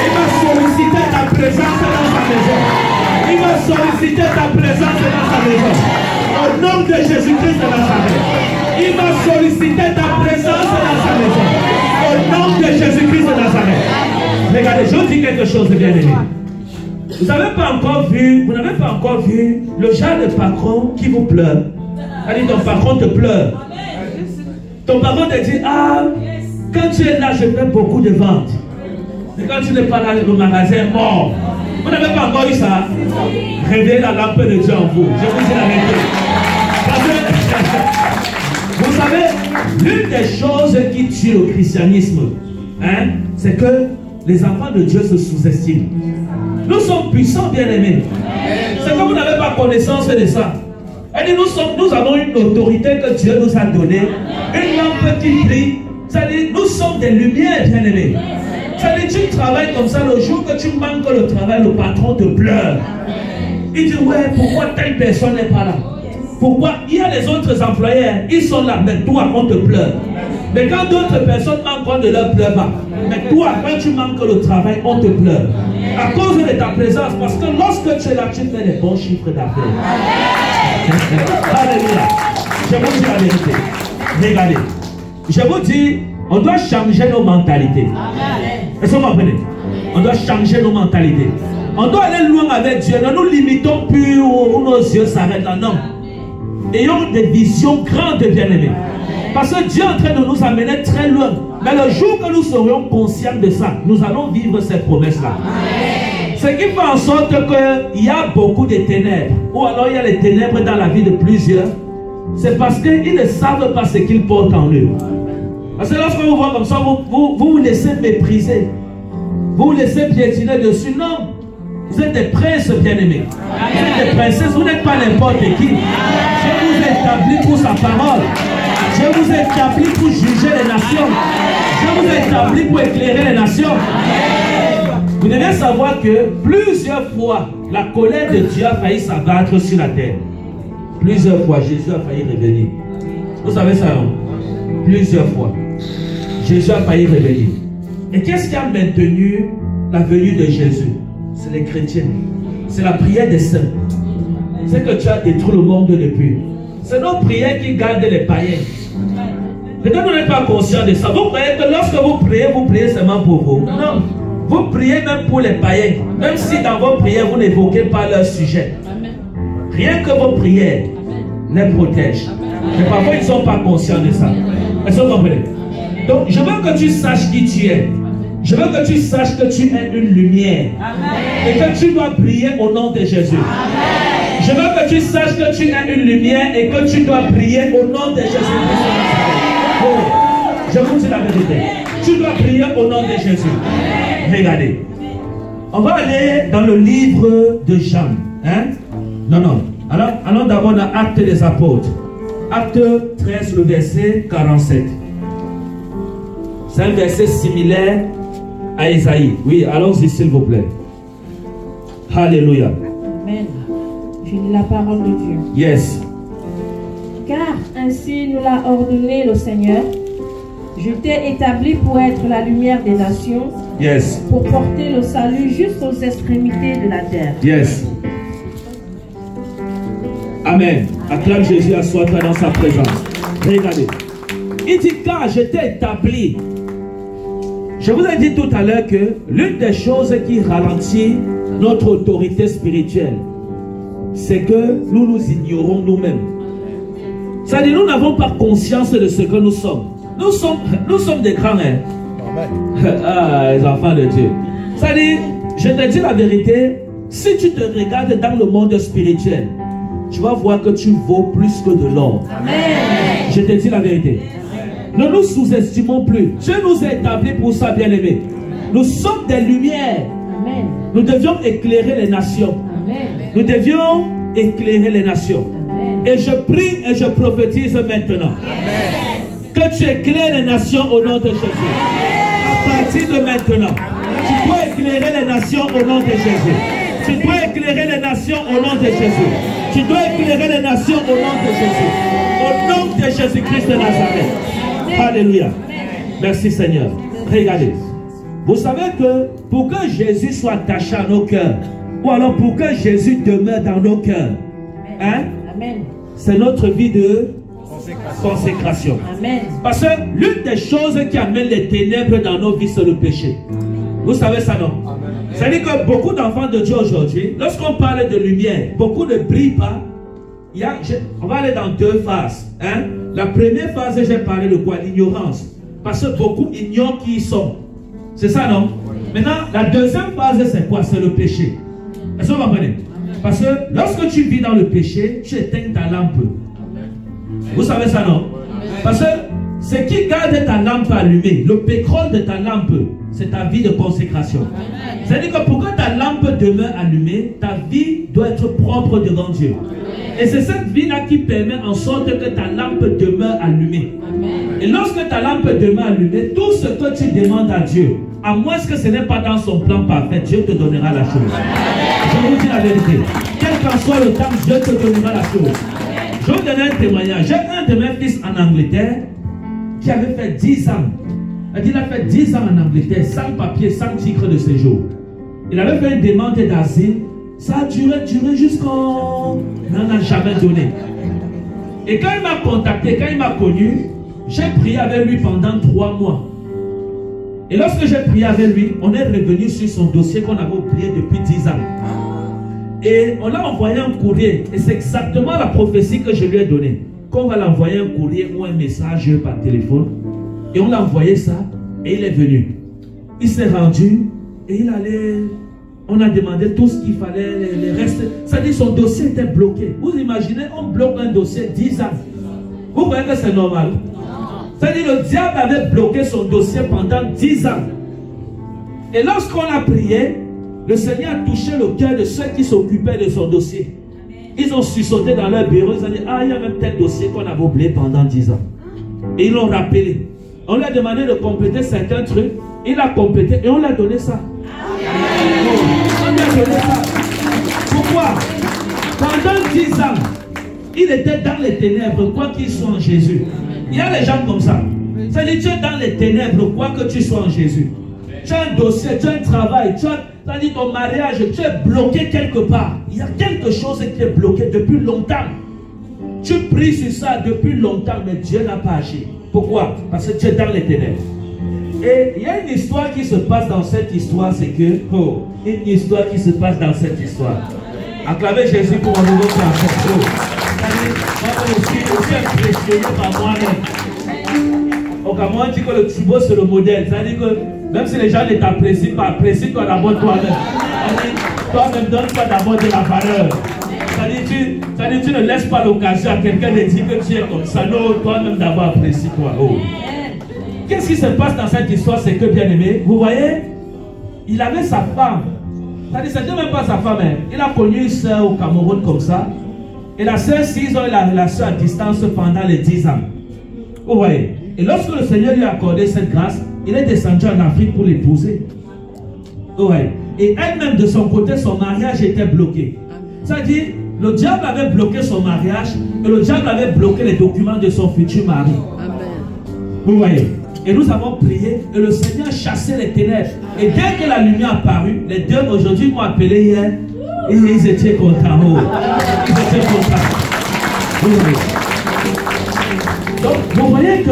Il va solliciter ta présence dans sa maison. Il va solliciter ta présence dans sa maison. Au nom de Jésus-Christ de Nazareth. Il va solliciter ta présence dans sa maison. Au nom de Jésus-Christ de Nazareth. Regardez, je vous dis quelque chose de bien aimé. Vous n'avez pas encore vu le genre de patron qui vous pleure. C'est-à-dire ton patron te pleure. Ton patron te dit, ah, quand tu es là, je fais beaucoup de ventes. Mais quand tu n'es pas là, le magasin est mort. Vous n'avez pas encore eu ça? Réveillez la lampe de Dieu en vous. Je vous dis la vérité. Vous savez, l'une des choses qui tue le christianisme, hein, c'est que les enfants de Dieu se sous-estiment. Nous sommes puissants, bien-aimés. C'est que vous n'avez pas connaissance de ça. Nous avons une autorité que Dieu nous a donnée. Une lampe qui brille. C'est-à-dire, nous sommes des lumières, bien-aimés. C'est-à-dire, tu travailles comme ça, le jour que tu manques le travail, le patron te pleure. Il dit, ouais, pourquoi telle personne n'est pas là? Pourquoi? Il y a les autres employés, ils sont là, mais toi, on te pleure. Mais quand d'autres personnes manquent, on ne leur pleure pas. Mais toi, quand tu manques le travail, on te pleure. À cause de ta présence, parce que lorsque tu es là, tu fais les bons chiffres d'affaires. Alléluia. Je vous dis la vérité. Regardez. Je vous dis, on doit changer nos mentalités. Est-ce que vous comprenez? On doit changer nos mentalités. On doit aller loin avec Dieu. Ne nous limitons plus où nos yeux s'arrêtent là. Non. Ayons des visions grandes, bien-aimés. Parce que Dieu est en train de nous amener très loin. Mais le jour que nous serons conscients de ça, nous allons vivre cette promesse-là. Ce qui fait en sorte qu'il y a beaucoup de ténèbres, ou alors il y a les ténèbres dans la vie de plusieurs, c'est parce qu'ils ne savent pas ce qu'ils portent en eux. Parce que lorsque vous voyez comme ça, vous laissez mépriser. Vous vous laissez piétiner dessus. Non. Vous êtes des princes bien-aimés. Vous êtes des princesses. Vous n'êtes pas n'importe qui. Je vous ai établi pour sa parole. Je vous ai établi pour juger les nations. Je vous ai établi pour éclairer les nations. Vous devez savoir que plusieurs fois, la colère de Dieu a failli s'abattre sur la terre. Plusieurs fois, Jésus a failli revenir. Vous savez ça, non? Plusieurs fois. Jésus a failli revenir. Et qu'est-ce qui a maintenu la venue de Jésus? C'est les chrétiens. C'est la prière des saints. C'est que tu as détruit le monde depuis. C'est nos prières qui gardent les païens. Peut-être vous n'êtes pas conscient de ça. Vous croyez que lorsque vous priez seulement pour vous. Non. Vous priez même pour les païens. Même si dans vos prières, vous n'évoquez pas leur sujet. Rien que vos prières les protègent. Mais parfois, ils ne sont pas conscients de ça. Est-ce que vous comprenez? Donc, je veux que tu saches qui tu es. Je veux que tu saches que tu es une lumière. Et que tu dois briller au nom de Jésus. Je veux que tu saches que tu es une lumière et que tu dois briller au nom de Jésus. Oh, je vous dis la vérité. Tu dois briller au nom de Jésus. Regardez. On va aller dans le livre de Jean. Hein? Non. Allons d'abord dans Actes des Apôtres. Acte 13, le verset 47. C'est un verset similaire à Isaïe. Oui, allons-y s'il vous plaît. Alléluia. Amen. Je lis la parole de Dieu. Yes. Car ainsi nous l'a ordonné le Seigneur. Je t'ai établi pour être la lumière des nations. Yes. Pour porter le salut jusqu'aux extrémités de la terre. Yes. Amen. Acclame Jésus, assois-toi dans sa présence. Regardez. Il dit, car je t'ai établi. Je vous ai dit tout à l'heure que l'une des choses qui ralentit notre autorité spirituelle, c'est que nous nous ignorons nous-mêmes. C'est-à-dire, nous n'avons pas conscience de ce que nous sommes. Nous sommes des grands, hein? Ah, les enfants de Dieu. C'est-à-dire, je te dis la vérité, si tu te regardes dans le monde spirituel, tu vas voir que tu vaux plus que de l'or. Je te dis la vérité. Ne nous sous-estimons plus. Dieu nous a établis pour ça, bien-aimés. Nous sommes des lumières. Amen. Nous devions éclairer les nations. Amen. Nous devions éclairer les nations. Amen. Et je prie et je prophétise maintenant. Amen. Que tu éclaires les nations au nom de Jésus. À partir de maintenant, tu peux éclairer les nations au nom de Jésus. Tu dois éclairer les nations au nom de Jésus. Tu dois éclairer les nations au nom de Jésus. Au nom de Jésus-Christ de Nazareth. Alléluia. Merci Seigneur. Regardez. Vous savez que pour que Jésus soit attaché à nos cœurs, ou alors pour que Jésus demeure dans nos cœurs, hein, c'est notre vie de consécration. Amen. Parce que l'une des choses qui amène les ténèbres dans nos vies, c'est le péché. Vous savez ça, non? C'est-à-dire que beaucoup d'enfants de Dieu aujourd'hui, lorsqu'on parle de lumière, beaucoup ne brillent pas. On va aller dans deux phases. Hein? La première phase, j'ai parlé de quoi? L'ignorance. Parce que beaucoup ignorent qui ils sont. C'est ça, non? Maintenant, la deuxième phase, c'est quoi? C'est le péché. Est-ce que vous comprenez? Parce que lorsque tu vis dans le péché, tu éteins ta lampe. Vous savez ça, non? Parce que ce qui garde ta lampe allumée, le pétrole de ta lampe, c'est ta vie de consécration. C'est-à-dire que pour que ta lampe demeure allumée, ta vie doit être propre devant Dieu. Et c'est cette vie-là qui permet en sorte que ta lampe demeure allumée. Et lorsque ta lampe demeure allumée, tout ce que tu demandes à Dieu, à moins que ce n'est pas dans son plan parfait, Dieu te donnera la chose. Je vous dis la vérité. Quel qu'en soit le temps, Dieu te donnera la chose. Je vais vous donner un témoignage. J'ai un de mes fils en Angleterre qui avait fait 10 ans. Il a fait 10 ans en Angleterre, sans papier, sans titre de séjour. Il avait fait une demande d'asile. Ça a duré jusqu'en... Il n'en a jamais donné. Et quand il m'a contacté, quand il m'a connu, j'ai prié avec lui pendant 3 mois. Et lorsque j'ai prié avec lui, on est revenu sur son dossier qu'on avait oublié depuis 10 ans. Et on l'a envoyé un courrier. Et c'est exactement la prophétie que je lui ai donnée. Qu'on va l'envoyer un courrier ou un message par téléphone. Et on l'a envoyé ça. Et il est venu. Il s'est rendu. Et il allait... On a demandé tout ce qu'il fallait. Les restes. C'est-à-dire son dossier était bloqué. Vous imaginez, on bloque un dossier 10 ans. Vous voyez que c'est normal? C'est-à-dire le diable avait bloqué son dossier pendant 10 ans. Et lorsqu'on a prié, le Seigneur a touché le cœur de ceux qui s'occupaient de son dossier. Ils ont sursauté dans leur bureau. Ils ont dit, ah, il y a même tel dossier qu'on avait oublié pendant 10 ans. Et ils l'ont rappelé. On lui a demandé de compléter certains trucs. Il a complété et on lui a donné ça. On lui a donné ça. Pourquoi? Pendant 10 ans, il était dans les ténèbres, quoi qu'il soit en Jésus. Il y a des gens comme ça. C'est-à-dire, tu es dans les ténèbres, quoi que tu sois en Jésus. Tu as un dossier, tu as un travail, tu as ton mariage, tu es bloqué quelque part. Il y a quelque chose qui est bloqué depuis longtemps. Tu pries sur ça depuis longtemps, mais Dieu n'a pas agi. Pourquoi? Parce que tu es dans les ténèbres. Et il y a une histoire qui se passe dans cette histoire, c'est que, une histoire qui se passe dans cette histoire. Acclamez Jésus pour un nouveau français. Moi, je suis aussi impressionné par moi-même. Au Cameroun, on dit que le Tsubo, c'est le modèle. C'est-à-dire que même si les gens ne t'apprécient pas, apprécie-toi d'abord toi-même. Toi-même, donne-toi d'abord de la valeur. C'est-à-dire tu ne laisses pas l'occasion à quelqu'un de dire que tu es comme ça. Non, toi-même d'abord apprécie-toi. Oh. Qu'est-ce qui se passe dans cette histoire? C'est que, bien aimé, vous voyez, il avait sa femme. C'est-à-dire, c'était même pas sa femme. Hein. Il a connu une soeur au Cameroun comme ça. Et la soeur, ils ont eu la relation à distance pendant les 10 ans. Vous voyez. Et lorsque le Seigneur lui a accordé cette grâce, il est descendu en Afrique pour l'épouser. Vous voyez. Et elle-même, de son côté, son mariage était bloqué. C'est-à-dire, le diable avait bloqué son mariage et le diable avait bloqué les documents de son futur mari. Amen. Vous voyez. Et nous avons prié et le Seigneur a chassé les ténèbres. Et dès que la lumière apparut, les deux aujourd'hui m'ont appelé hier et ils étaient contents. Oh. Ils étaient contents. Oui. Donc, vous voyez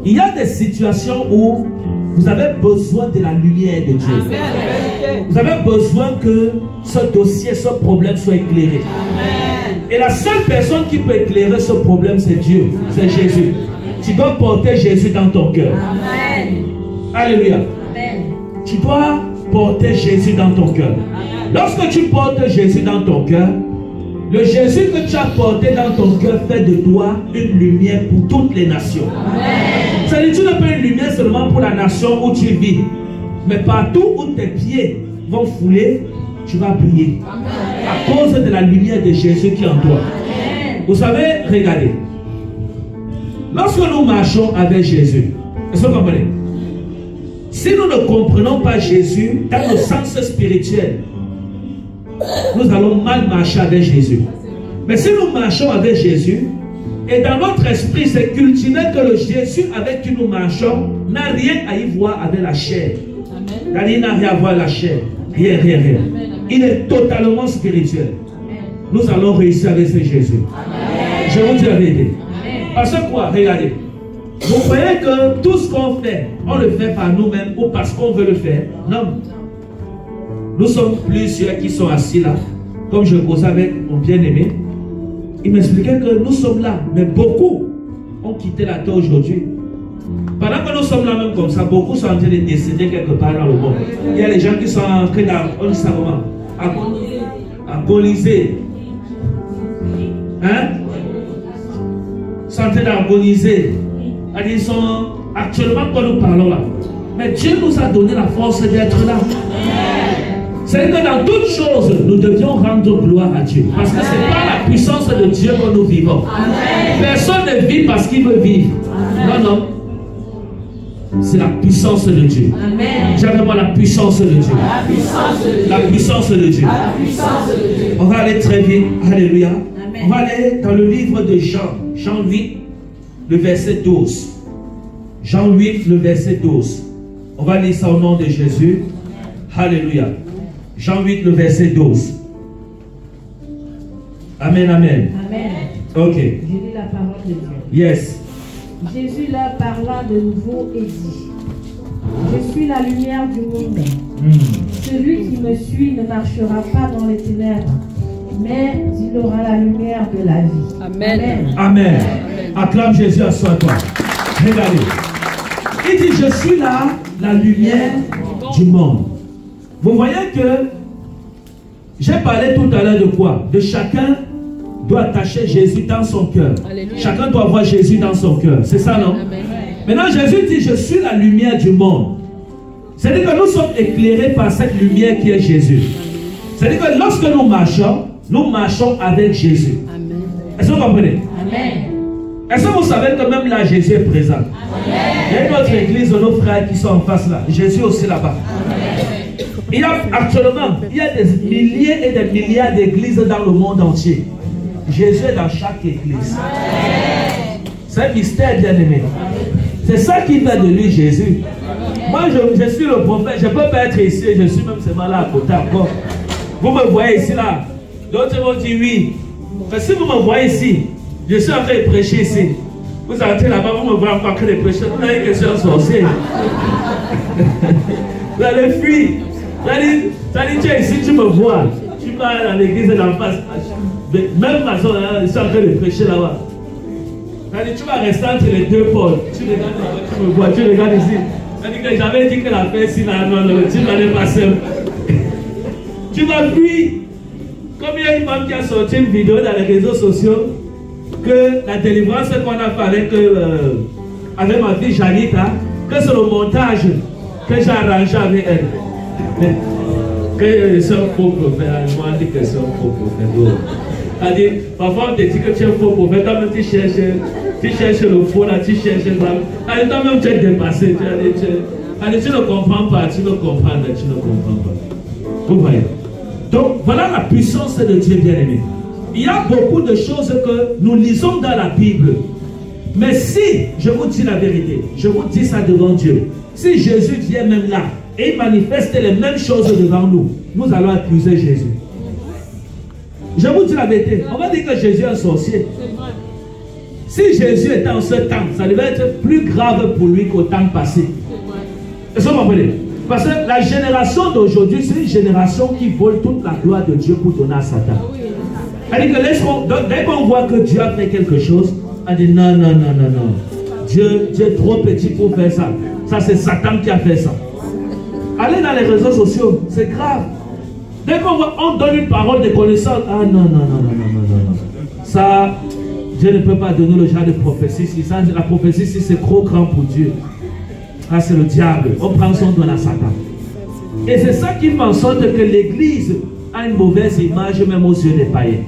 qu'il y a des situations où vous avez besoin de la lumière de Dieu. Amen. Vous avez besoin que ce dossier, ce problème soit éclairé. Amen. Et la seule personne qui peut éclairer ce problème, c'est Dieu, c'est Jésus. Tu dois porter Jésus dans ton cœur. Amen. Alléluia. Amen. Tu dois porter Jésus dans ton cœur. Lorsque tu portes Jésus dans ton cœur, le Jésus que tu as porté dans ton cœur fait de toi une lumière pour toutes les nations. C'est-à-dire, tu n'as pas une lumière seulement pour la nation où tu vis, mais partout où tes pieds vont fouler, tu vas briller. Amen. À cause de la lumière de Jésus qui est en toi. Amen. Vous savez, regardez. Lorsque nous marchons avec Jésus, est-ce que vous comprenez? Si nous ne comprenons pas Jésus dans le sens spirituel, nous allons mal marcher avec Jésus. Mais si nous marchons avec Jésus, et dans notre esprit, c'est cultivé que le Jésus avec qui nous marchons n'a rien à y voir avec la chair. Il n'a rien à voir avec la chair. Rien, rien, rien. Il est totalement spirituel. Nous allons réussir avec ce Jésus. Je vous dis la vérité. Parce que quoi? Regardez. Vous croyez que tout ce qu'on fait, on le fait par nous-mêmes ou parce qu'on veut le faire? Non. Nous sommes plusieurs qui sont assis là. Comme je causais avec mon bien-aimé, il m'expliquait que nous sommes là, mais beaucoup ont quitté la terre aujourd'hui. Pendant que nous sommes là même comme ça, beaucoup sont en train de décéder quelque part dans le monde. Il y a les gens qui sont en train d'agoniser. Hein? Ils sont en train d'agoniser. Ils sont actuellement quand nous parlons là. Mais Dieu nous a donné la force d'être là. C'est que dans toutes choses, nous devions rendre gloire à Dieu. Parce que ce n'est pas la puissance de Dieu que nous vivons. Personne ne vit parce qu'il veut vivre. Non, non. C'est la puissance de Dieu. J'aime la puissance de Dieu. La puissance de Dieu. On va aller très vite. Alléluia. On va aller dans le livre de Jean. Jean 8, le verset 12. Jean 8, le verset 12. On va lire ça au nom de Jésus. Alléluia. Jean 8, le verset 12. Amen, amen. Amen. Ok. Je lis la parole de Dieu. Yes. Jésus leur parla de nouveau et dit: Je suis la lumière du monde. Celui qui me suit ne marchera pas dans les ténèbres, mais il aura la lumière de la vie. Amen. Amen. Amen. Acclame Jésus à soi-toi. Regardez. Il dit: Je suis là, la lumière du monde. Vous voyez que j'ai parlé tout à l'heure de quoi? De chacun doit attacher Jésus dans son cœur. Chacun doit avoir Jésus dans son cœur. C'est ça, non? Amen. Maintenant, Jésus dit: Je suis la lumière du monde. C'est-à-dire que nous sommes éclairés par cette lumière qui est Jésus. C'est-à-dire que lorsque nous marchons avec Jésus. Est-ce que vous comprenez? Amen. Est-ce que vous savez que même là, Jésus est présent? Amen. Il y a une autre église de nos frères qui sont en face là. Jésus aussi là-bas. Il y a actuellement, il y a des milliers et des milliards d'églises dans le monde entier. Jésus est dans chaque église. C'est un mystère, bien aimé. C'est ça qui fait de lui Jésus. Moi, je suis le prophète. Je ne peux pas être ici. Je suis même seulement là à côté encore. Vous me voyez ici là. D'autres vont dire oui. Mais si vous me voyez ici, je suis en train de prêcher ici. Vous entrez là-bas, vous me voyez encore en train de prêcher. Vous avez que je suis un sorcier. Vous allez fuir. Vous allez dire, ici tu me vois. Tu vas dans l'église d'en face. Même façon, je suis en train de prêcher là-bas. Tu vas rester entre les deux pôles. Tu regardes là-bas, tu me vois, tu regardes ici. J'avais dit que la paix ici, là, non, tu n'allais pas seul. Tu vas fuir. Comme il y a une femme qui a sorti une vidéo dans les réseaux sociaux, que la délivrance qu'on a fait avec ma fille Janita, que c'est le montage que j'ai arrangé avec elle. Que c'est un faux prophète, je m'en dis que c'est un faux prophète. C'est-à-dire, parfois on te dit que tu es un faux prophète, toi-même tu cherches le faux là, tu cherches ça. Toi-même tu es dépassé, tu ne comprends pas, tu ne comprends pas. Vous voyez? Donc voilà la puissance de Dieu bien-aimé. Il y a beaucoup de choses que nous lisons dans la Bible. Mais si, je vous dis la vérité, je vous dis ça devant Dieu, si Jésus vient même là et il manifeste les mêmes choses devant nous, nous allons accuser Jésus. Je vous dis la vérité, on va dire que Jésus est un sorcier. Si Jésus était en ce temps, ça devait être plus grave pour lui qu'au temps passé. Est-ce que vous comprenez? Parce que la génération d'aujourd'hui, c'est une génération qui vole toute la gloire de Dieu pour donner à Satan. C'est-à-dire que dès qu'on voit que Dieu a fait quelque chose, on dit non, non, non, non, non. Dieu est trop petit pour faire ça. Ça, c'est Satan qui a fait ça. Allez dans les réseaux sociaux, c'est grave. Dès qu'on donne une parole de connaissance, ah non, non, non, non, non, non, non. Ça, Dieu ne peut pas donner le genre de prophétie. Ça, la prophétie, c'est trop grand pour Dieu. Ah, c'est le diable. On prend son don à Satan. Et c'est ça qui fait en sorte que l'Église a une mauvaise image même aux yeux des païens.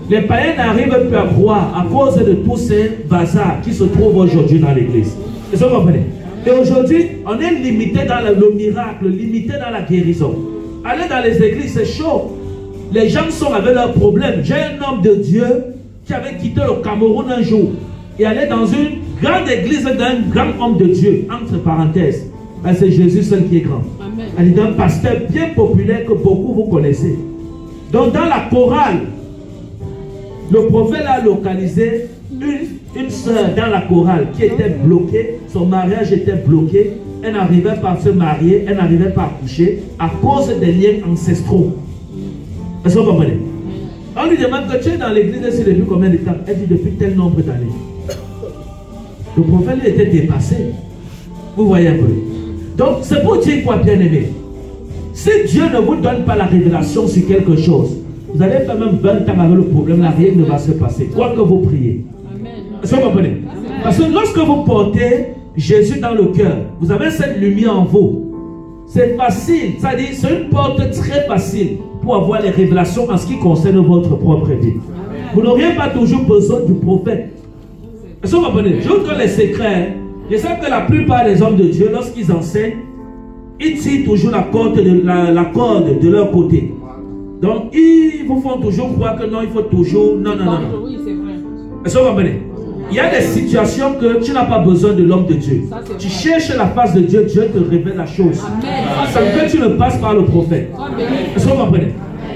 Les païens n'arrivent plus à croire à cause de tous ces bazars qui se trouvent aujourd'hui dans l'Église. Est-ce que vous comprenez? Et aujourd'hui, on est limité dans le miracle, limité dans la guérison. Aller dans les églises, c'est chaud. Les gens sont avec leurs problèmes. J'ai un homme de Dieu qui avait quitté le Cameroun un jour et allait dans une grande église d'un grand homme de Dieu, entre parenthèses. C'est Jésus seul qui est grand. Elle est un pasteur bien populaire que beaucoup vous connaissez. Donc dans la chorale, le prophète a localisé une soeur dans la chorale qui était bloquée, son mariage était bloqué, elle n'arrivait pas à se marier, elle n'arrivait pas à coucher à cause des liens ancestraux. Est-ce que vous comprenez? On lui demande que tu es dans l'église depuis combien de temps? Elle dit depuis tel nombre d'années. Le prophète était dépassé. Vous voyez un peu. Donc c'est pour dire quoi, bien aimé? Si Dieu ne vous donne pas la révélation sur quelque chose, vous allez faire même 20 ans avec le problème, là, rien ne va se passer, quoi que vous priez. Est-ce que vous comprenez? Parce que lorsque vous portez Jésus dans le cœur, vous avez cette lumière en vous. C'est facile, c'est-à-dire c'est une porte très facile pour avoir les révélations en ce qui concerne votre propre vie. Vous n'auriez pas toujours besoin du prophète. Est-ce que vous comprenez? Je vous donne les secrets. Je sais que la plupart des hommes de Dieu, lorsqu'ils enseignent, ils tirent toujours la corde de leur côté. Donc, ils vous font toujours croire que non, il faut toujours... Non. Oui, c'est vrai. Est-ce que vous comprenez? Il y a des situations que tu n'as pas besoin de l'homme de Dieu. Tu cherches la face de Dieu, Dieu te révèle la chose. Sans que tu ne passes par le prophète. Est-ce que vous comprenez?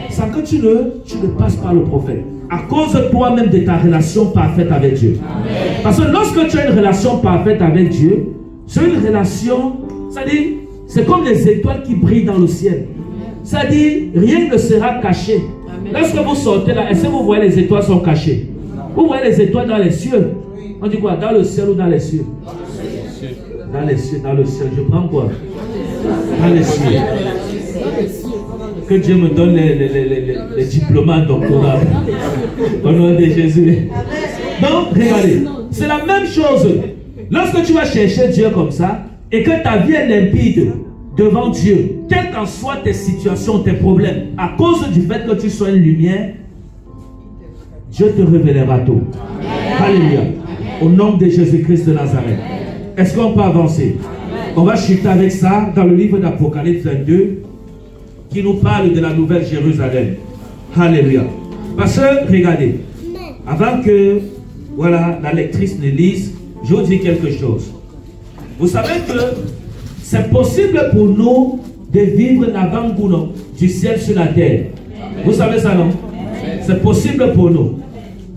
Sans que tu ne passes par le prophète. À cause de toi-même de ta relation parfaite avec Dieu. Parce que lorsque tu as une relation parfaite avec Dieu, c'est une relation, c'est-à-dire, c'est comme les étoiles qui brillent dans le ciel. C'est-à-dire, rien ne sera caché. Lorsque vous sortez là, est-ce que vous voyez les étoiles sont cachées? Vous voyez les étoiles dans les cieux? On dit quoi? Dans le ciel ou dans les cieux? Dans les cieux, dans le ciel. Je prends quoi? Dans les cieux. Que Dieu me donne les diplômes doctoraux. Au nom de Jésus. Donc, regardez. C'est la même chose. Lorsque tu vas chercher Dieu comme ça, et que ta vie est limpide devant Dieu, quelles qu'en soient tes situations, tes problèmes, à cause du fait que tu sois une lumière, Dieu te révélera tout. Alléluia. Au nom de Jésus-Christ de Nazareth. Est-ce qu'on peut avancer? On va chuter avec ça dans le livre d'Apocalypse 22 qui nous parle de la nouvelle Jérusalem. Alléluia. Parce que, regardez, avant que voilà, la lectrice ne lise, je vous dis quelque chose. Vous savez que c'est possible pour nous de vivre l'avant-goût du ciel sur la terre. Vous savez ça, non? C'est possible pour nous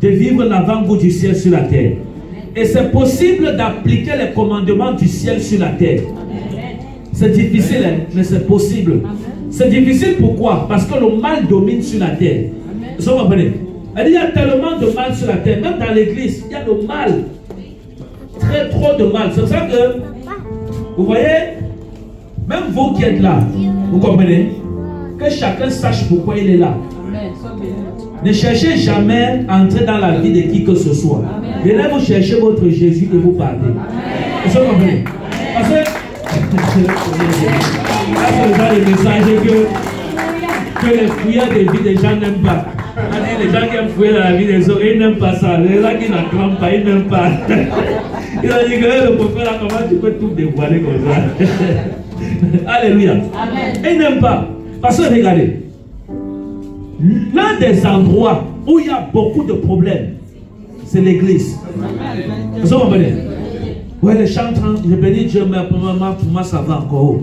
de vivre l'avant-goût du ciel sur la terre. Et c'est possible d'appliquer les commandements du ciel sur la terre. C'est difficile, hein, mais c'est possible. C'est difficile pourquoi? Parce que le mal domine sur la terre. Vous comprenez? Il y a tellement de mal sur la terre. Même dans l'église, il y a le mal. Trop de mal. C'est pour ça que, vous voyez, même vous qui êtes là, vous comprenez? Que chacun sache pourquoi il est là. Ne cherchez jamais à entrer dans la vie de qui que ce soit. Venez vous chercher votre Jésus et vous parlez. Vous comprenez? Parce que là, c'est le genre de message que les fouillards de vie des gens n'aiment pas. Les gens qui aiment fouiller dans la vie des autres, ils n'aiment pas ça. Les gens qui n'acclament pas, ils n'aiment pas. Ils ont dit que le prophète là, comment tu peux tout dévoiler comme ça? Alléluia. Ils n'aiment pas. Parce que regardez, l'un des endroits où il y a beaucoup de problèmes, c'est l'église. Vous comprenez? Oui, les chantres, je bénis Dieu, mais pour moi ça va encore.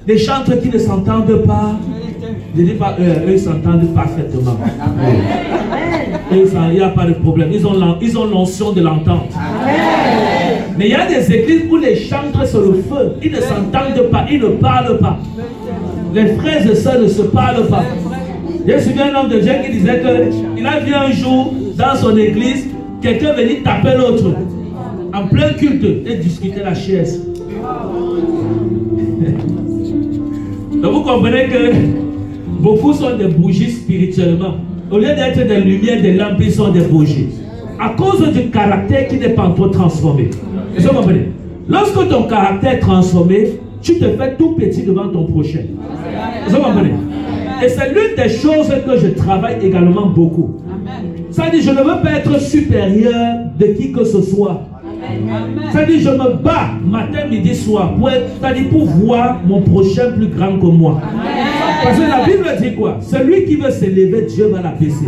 Les chantres qui ne s'entendent pas, je ne dis pas eux, ils s'entendent parfaitement. Il n'y a pas de problème. Ils ont l'onction de l'entente. Mais il y a des églises où les chantres sont le feu. Ils ne s'entendent pas, ils ne parlent pas. Les frères et sœurs ne se parlent pas. Je me souviens d'un homme de Dieu qui disait qu'il a vu un jour dans son église quelqu'un venir taper l'autre en plein culte et discuter la chaise. Donc vous comprenez que beaucoup sont des bougies spirituellement. Au lieu d'être des lumières, des lampes, ils sont des bougies. À cause du caractère qui n'est pas encore transformé. Vous comprenez? Lorsque ton caractère est transformé, tu te fais tout petit devant ton prochain. Vous comprenez? Et c'est l'une des choses que je travaille également beaucoup. Ça dit, je ne veux pas être supérieur de qui que ce soit. Ça dit, je me bats matin, midi, soir pour voir mon prochain plus grand que moi. Parce que la Bible dit quoi? Celui qui veut s'élever, Dieu va l'abaisser.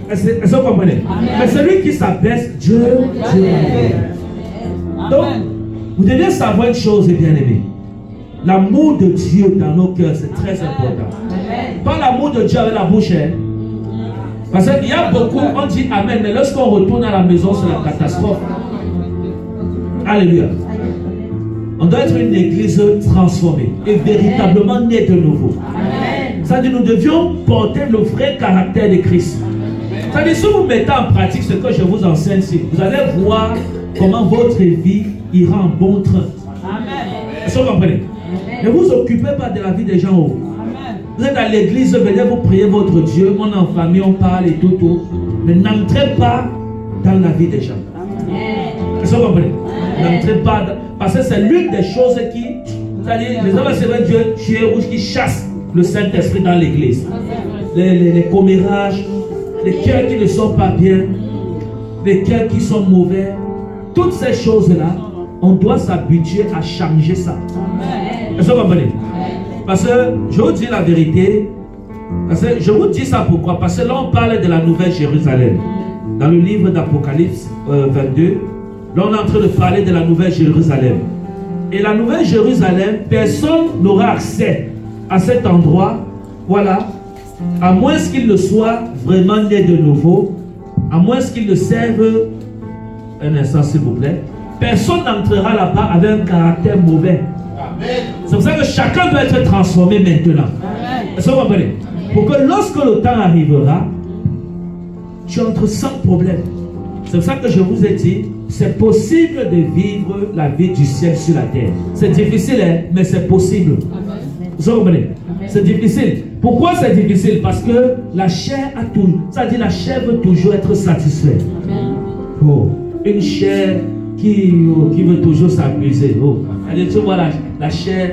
Est-ce que vous comprenez? Mais celui qui s'abaisse, Dieu va. Donc, vous devez savoir une chose, bien-aimés. L'amour de Dieu dans nos cœurs, c'est très important. Pas l'amour de Dieu avec la bouche. Hein? Parce qu'il y a beaucoup, on dit Amen, mais lorsqu'on retourne à la maison, c'est la catastrophe. Alléluia. On doit être une église transformée et véritablement née de nouveau. C'est-à-dire nous devions porter le vrai caractère de Christ. C'est-à-dire si vous mettez en pratique ce que je vous enseigne ici, vous allez voir comment votre vie ira en bon train. Est-ce que vous comprenez? Ne vous occupez pas de la vie des gens haut. Vous êtes à l'église, venez vous prier votre Dieu, on est en famille, on parle et tout. Mais n'entrez pas dans la vie des gens. Est-ce que vous comprenez? N'entrez pas dans... Parce que c'est l'une des choses qui... C'est-à-dire, les hommes, c'est vrai, Dieu, Dieu rouge qui chasse le Saint-Esprit dans l'église. Les commérages, les cœurs qui ne sont pas bien, les cœurs qui sont mauvais. Toutes ces choses-là, on doit s'habituer à changer ça. Est-ce que vous comprenez? Parce que je vous dis la vérité. Parce que je vous dis ça pourquoi? Parce que là on parle de la Nouvelle Jérusalem. Dans le livre d'Apocalypse 22, là on est en train de parler de la Nouvelle Jérusalem. Et la Nouvelle Jérusalem, personne n'aura accès à cet endroit. Voilà. À moins qu'il ne soit vraiment né de nouveau. À moins qu'il ne serve. Un instant s'il vous plaît. Personne n'entrera là-bas avec un caractère mauvais. C'est pour ça que chacun doit être transformé maintenant. Est-ce que vous comprenez? Pour que lorsque le temps arrivera, tu entres sans problème. C'est pour ça que je vous ai dit, c'est possible de vivre la vie du ciel sur la terre. C'est difficile, hein, mais c'est possible. Vous comprenez? C'est difficile. Pourquoi c'est difficile? Parce que la chair a tout. Ça dit la chair veut toujours être satisfaite. Oh, une chair qui veut toujours s'amuser. Oh. Tu vois, la chair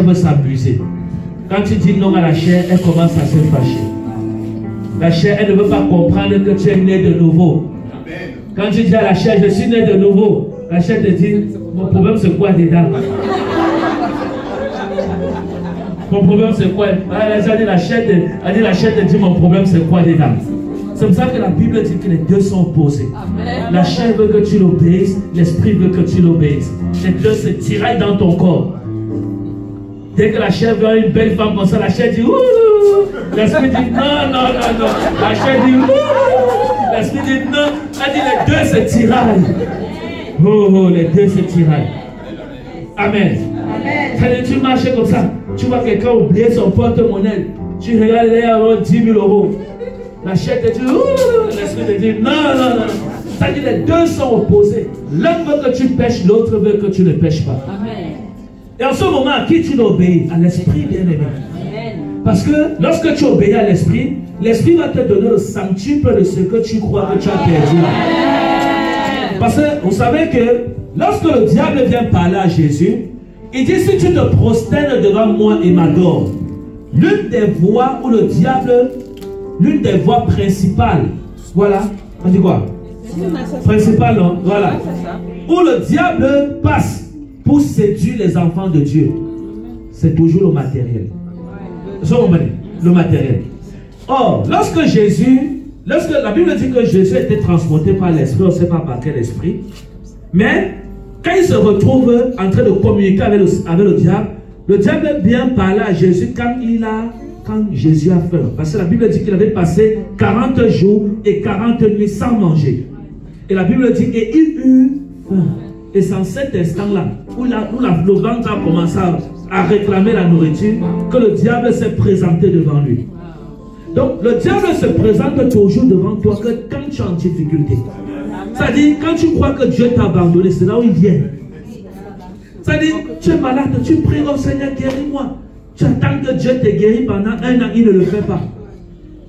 veut s'amuser. Quand tu dis non à la chair, elle commence à se fâcher. La chair, elle ne veut pas comprendre que tu es né de nouveau. Quand tu dis à la chair, je suis né de nouveau, la chair te dit, mon problème c'est quoi dedans? Mon problème c'est quoi? La chair te dit, mon problème c'est quoi dedans? C'est pour ça que la Bible dit que les deux sont opposés. La chair veut que tu l'obéisses, l'esprit veut que tu l'obéisses. Les deux se tiraillent dans ton corps. Dès que la chair veut une belle femme comme ça, la chair dit ouh. L'esprit dit non. La chair dit ouh. L'esprit dit non. Elle dit les deux se tiraillent. Oh, les deux se tiraillent. Amen. Amen. Tu marches comme ça. Tu vois quelqu'un oublier son porte-monnaie. Tu regardes là, avoir 10 000 euros. La chair te dit ouh. L'esprit te dit non. C'est-à-dire les deux sont opposés. L'un veut que tu pêches, l'autre veut que tu ne pêches pas. Amen. Et en ce moment, à qui tu l'obéis? À l'esprit, bien-aimé. Parce que lorsque tu obéis à l'esprit, l'esprit va te donner le centuple de ce que tu crois que tu as perdu. Parce que vous savez que lorsque le diable vient parler à Jésus, il dit si tu te prosternes devant moi et m'adores, l'une des voies où le diable, l'une des voies principales, voilà, on dit quoi? Principal, non? Voilà. Où le diable passe pour séduire les enfants de Dieu, c'est toujours le matériel. Le matériel. Or, lorsque la Bible dit que Jésus était transporté par l'esprit, on ne sait pas par quel esprit, mais quand il se retrouve en train de communiquer avec le diable vient parler à Jésus quand Jésus a faim. Parce que la Bible dit qu'il avait passé 40 jours et 40 nuits sans manger. Et la Bible dit, et il eut faim. Et c'est en cet instant-là, où le ventre a commencé à réclamer la nourriture, que le diable s'est présenté devant lui. Donc, le diable se présente toujours devant toi que quand tu es en difficulté. C'est-à-dire, quand tu crois que Dieu t'a abandonné, c'est là où il vient. C'est-à-dire, tu es malade, tu pries au Seigneur, guéris-moi. Tu attends que Dieu te guérisse pendant 1 an, il ne le fait pas.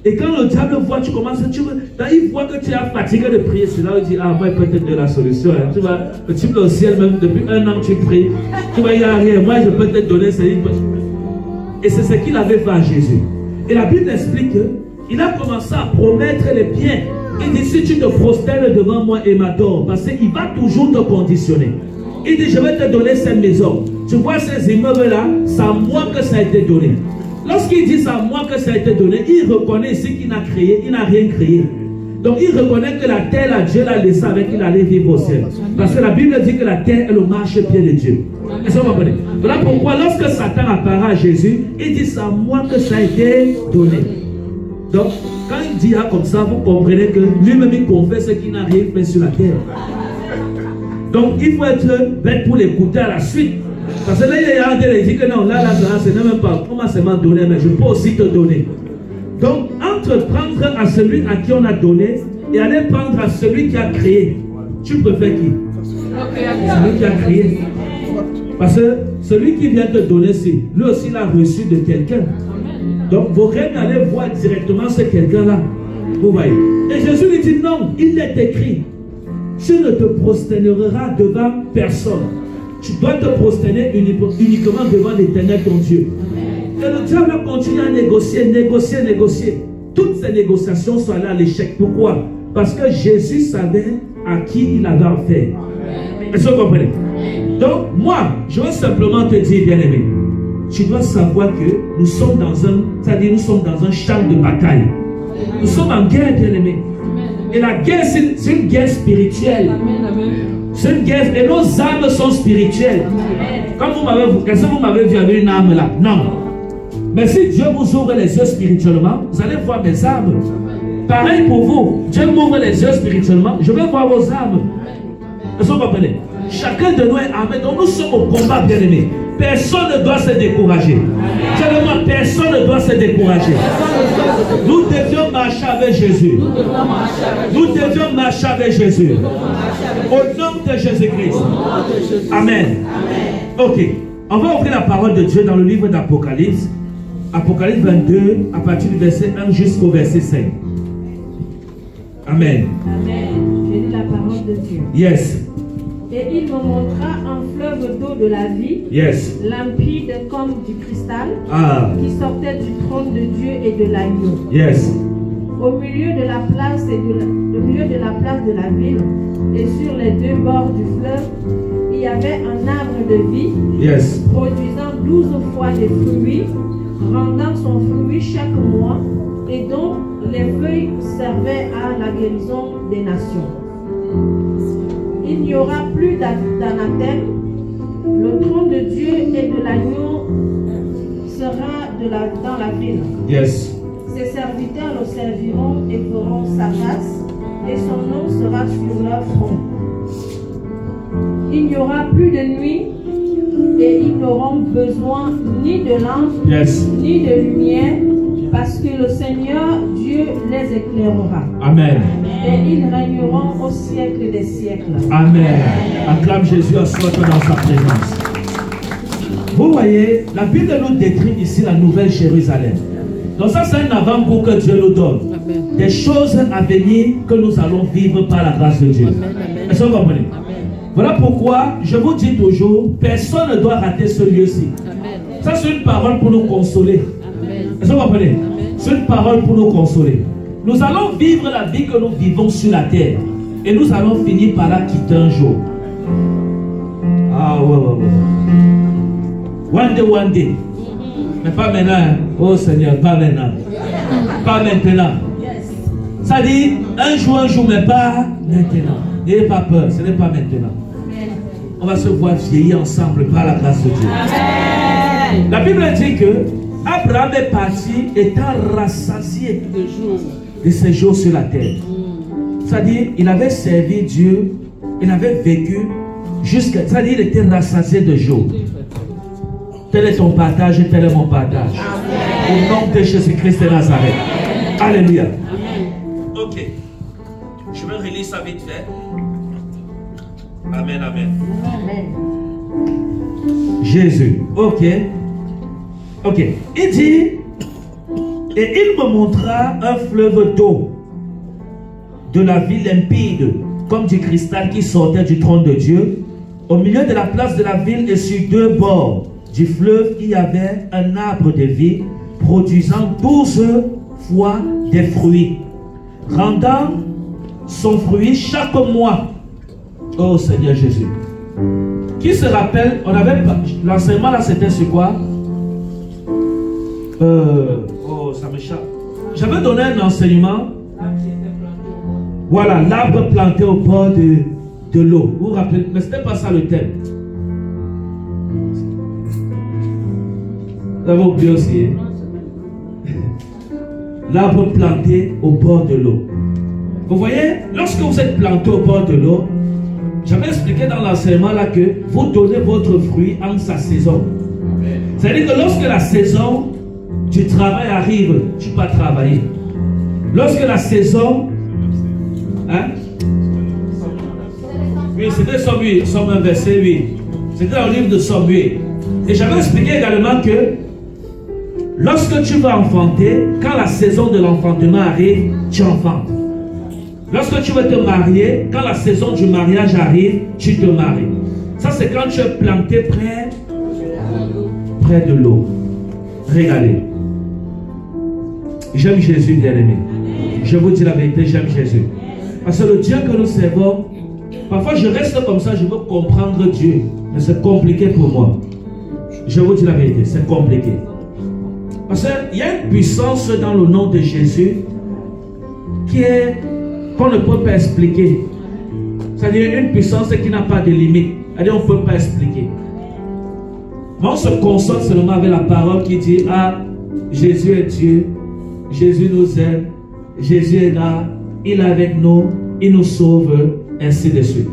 Et quand le diable voit, tu commences, il voit que tu es fatigué de prier, c'est là où il dit, ah, moi, peut-être de la solution. Hein. Tu vois, le type au ciel, même depuis 1 an, tu pries. Tu vois, il n'y a rien. Moi, je peux te donner. Et c'est ce qu'il avait fait à Jésus. Et la Bible explique qu'il a commencé à promettre les biens. Il dit, si tu te prosternes devant moi et m'adores, parce qu'il va toujours te conditionner. Il dit, je vais te donner cette maison. Tu vois ces immeubles-là, c'est à moi que ça a été donné. lorsqu'il dit à moi que ça a été donné, il reconnaît ici qu'il n'a créé, il n'a rien créé. Donc il reconnaît que la terre, là, Dieu l'a laissé avec qu'il allait vivre au ciel. Parce que la Bible dit que la terre est le marchepied de Dieu. Est-ce que vous comprenez? Voilà pourquoi lorsque Satan apparaît à Jésus, il dit à moi que ça a été donné. Donc quand il dit comme ça, vous comprenez que lui-même il confesse qu'il n'a rien fait sur la terre. Donc il faut être bête pour l'écouter à la suite. Parce que là il y a un qui dit que non, là ce n'est même pas, comment c'est m'a donné, mais je peux aussi te donner. Donc, entre prendre à celui à qui on a donné et aller prendre à celui qui a créé, tu préfères qui? Celui qui a créé. Parce que celui qui vient te donner, lui aussi l'a reçu de quelqu'un. Donc, vous rêvez aller voir directement ce quelqu'un-là. Vous voyez. Et Jésus lui dit non, il est écrit. Tu ne te prosterneras devant personne. Tu dois te prosterner uniquement devant l'Éternel ton Dieu. Et le diable continue à négocier. Toutes ces négociations sont allées à l'échec. Pourquoi? Parce que Jésus savait à qui il avait affaire. Est-ce que vous comprenez? Donc, moi, je veux simplement te dire, bien-aimé, tu dois savoir que nous sommes dans un champ de bataille. Nous sommes en guerre, bien-aimé. Et la guerre, c'est une guerre spirituelle. C'est une guerre, et nos âmes sont spirituelles. Quand vous m'avez vu avec une âme là? Non. Mais si Dieu vous ouvre les yeux spirituellement, vous allez voir mes âmes. Pareil pour vous. Dieu m'ouvre les yeux spirituellement, je vais voir vos âmes. Est-ce que vous comprenez? Chacun de nous est armé. Donc nous sommes au combat, bien-aimés. Personne ne doit se décourager. Seulement, personne ne doit se décourager. Nous devions marcher avec Jésus. Nous devions marcher avec Jésus. Au nom de Jésus-Christ. Amen. Ok. On va ouvrir la parole de Dieu dans le livre d'Apocalypse. Apocalypse 22, à partir du verset 1 jusqu'au verset 5. Amen. Amen. Je lis la parole de Dieu. Yes. Et il me montra un fleuve d'eau de la vie, Yes. limpide comme du cristal, qui sortait du trône de Dieu et de l'agneau. Yes. Au milieu de la place de la ville, et sur les deux bords du fleuve, il y avait un arbre de vie, Yes. produisant 12 fois des fruits, rendant son fruit chaque mois, et dont les feuilles servaient à la guérison des nations. Il n'y aura plus d'anathème. Le trône de Dieu et de l'agneau sera dans la ville. Yes. Ses serviteurs le serviront et feront sa grâce, et son nom sera sur leur front. Il n'y aura plus de nuit, et ils n'auront besoin ni de lampe, Yes. ni de lumière, parce que le Seigneur Dieu les éclairera. Amen. Et ils régneront au siècle des siècles. Amen. Acclame Jésus à soi dans sa présence. Vous voyez, la Bible nous décrit ici la nouvelle Jérusalem. Donc ça, c'est un avant-goût que Dieu nous donne. Amen. Des choses à venir que nous allons vivre par la grâce de Dieu. Est-ce que vous comprenez? Voilà pourquoi je vous dis toujours, personne ne doit rater ce lieu-ci. Ça, c'est une parole pour nous consoler. Est-ce que vous comprenez? C'est une parole pour nous consoler. Nous allons vivre la vie que nous vivons sur la terre. Et nous allons finir par la quitter un jour. Ah ouais. One day. Mais pas maintenant. Hein. Oh Seigneur, pas maintenant. Pas maintenant. Ça dit un jour, mais pas maintenant. N'ayez pas peur, ce n'est pas maintenant. On va se voir vieillir ensemble par la grâce de Dieu. Amen. La Bible dit que Abraham est parti étant rassasié de ses jours sur la terre. C'est-à-dire, il avait servi Dieu, il avait vécu jusqu'à... C'est-à-dire, il était rassasié de jours. Tel est ton partage et tel est mon partage. Amen. Au nom de Jésus-Christ de Nazareth. Alléluia. Amen. Ok. Je vais relire ça vite fait. Amen, amen. Amen. Jésus. Ok. Il dit, et il me montra un fleuve d'eau de la vie limpide, comme du cristal qui sortait du trône de Dieu. Au milieu de la place de la ville et sur deux bords du fleuve, il y avait un arbre de vie produisant 12 fois des fruits, rendant son fruit chaque mois. Oh Seigneur Jésus. Qui se rappelle, on avait l'enseignement là, c'était sur quoi? Oh, ça m'échappe. J'avais donné un enseignement. Voilà, l'arbre planté au bord de l'eau. Vous vous rappelez? Mais ce n'était pas ça le thème. Vous avez oublié aussi. L'arbre planté au bord de l'eau. Vous voyez, lorsque vous êtes planté au bord de l'eau, j'avais expliqué dans l'enseignement là que vous donnez votre fruit en sa saison. C'est-à-dire que lorsque la saison du travail arrive, tu peux travailler. Lorsque la saison... Hein? Oui, c'était Somme 1 verset 8. C'était dans le livre de Somme 8. Et j'avais expliqué également que lorsque tu vas enfanter, quand la saison de l'enfantement arrive, tu enfantes. Lorsque tu veux te marier, quand la saison du mariage arrive, tu te maries. Ça, c'est quand tu es planté près de l'eau. Regardez. J'aime Jésus, bien-aimé. Je vous dis la vérité, j'aime Jésus. Parce que le Dieu que nous servons, parfois je reste comme ça, je veux comprendre Dieu. Mais c'est compliqué pour moi. Je vous dis la vérité, c'est compliqué. Parce qu'il y a une puissance dans le nom de Jésus qu'on ne peut pas expliquer. C'est-à-dire une puissance qui n'a pas de limite. C'est-à-dire on ne peut pas expliquer. Mais on se console seulement avec la parole qui dit: ah, Jésus est Dieu, Jésus nous aime, Jésus est là, il est avec nous, il nous sauve, ainsi de suite.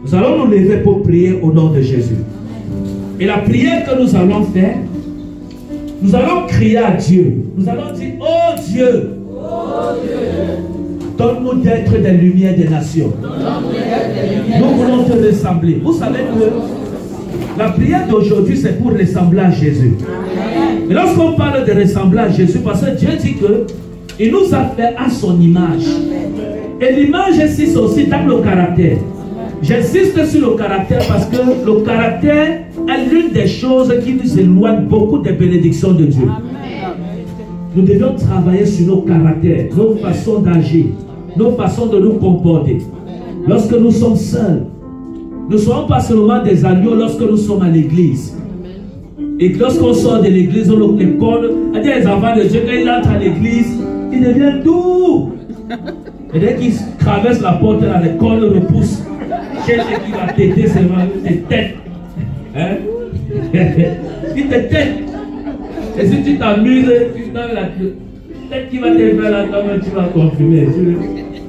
Nous allons nous lever pour prier au nom de Jésus. Et la prière que nous allons faire, nous allons crier à Dieu. Nous allons dire: oh Dieu, donne-nous d'être des lumières des nations. Nous voulons te ressembler. Vous savez que la prière d'aujourd'hui, c'est pour ressembler à Jésus. Et lorsqu'on parle de ressembler à Jésus, parce que Dieu dit que il nous a fait à son image. Et l'image ici, c'est aussi dans le caractère. J'insiste sur le caractère parce que le caractère est l'une des choses qui nous éloigne beaucoup des bénédictions de Dieu. Nous devons travailler sur nos caractères, nos façons d'agir, nos façons de nous comporter. Lorsque nous sommes seuls, nous ne sommes pas seulement des agneaux lorsque nous sommes à l'église. Et lorsqu'on sort de l'église, on ouvre l'école. Il y a des enfants de Dieu, quand ils entrent à l'église, ils deviennent doux. Et dès qu'ils traversent la porte à l'école, on repousse. Quelqu'un qui va t'aider, c'est vraiment tes têtes. Hein? Il te tête. Et si tu t'amuses, tu donnes la tête qui va te faire là, quand tu vas confirmer.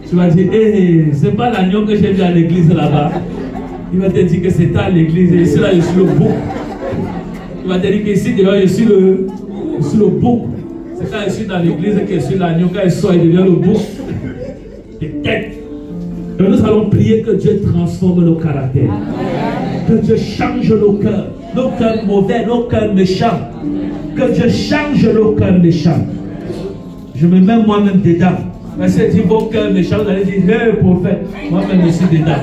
Tu vas dire: hey, c'est pas l'agneau que j'ai vu à l'église là-bas. Il va te dire que c'est à l'église. Et ici là, je suis le bouc. Il va te dire qu'ici dehors, je suis le bouc. C'est quand je suis dans l'église que je suis l'agneau. Quand il sort, il devient le bouc. Des têtes. Et nous allons prier que Dieu transforme nos caractères. Que Dieu change nos cœurs mauvais, nos cœurs méchants. Que Dieu change nos cœurs méchants. Je me mets moi-même dedans. Parce que dit vos cœurs méchants, vous allez dire: hey prophète, moi-même je suis dedans.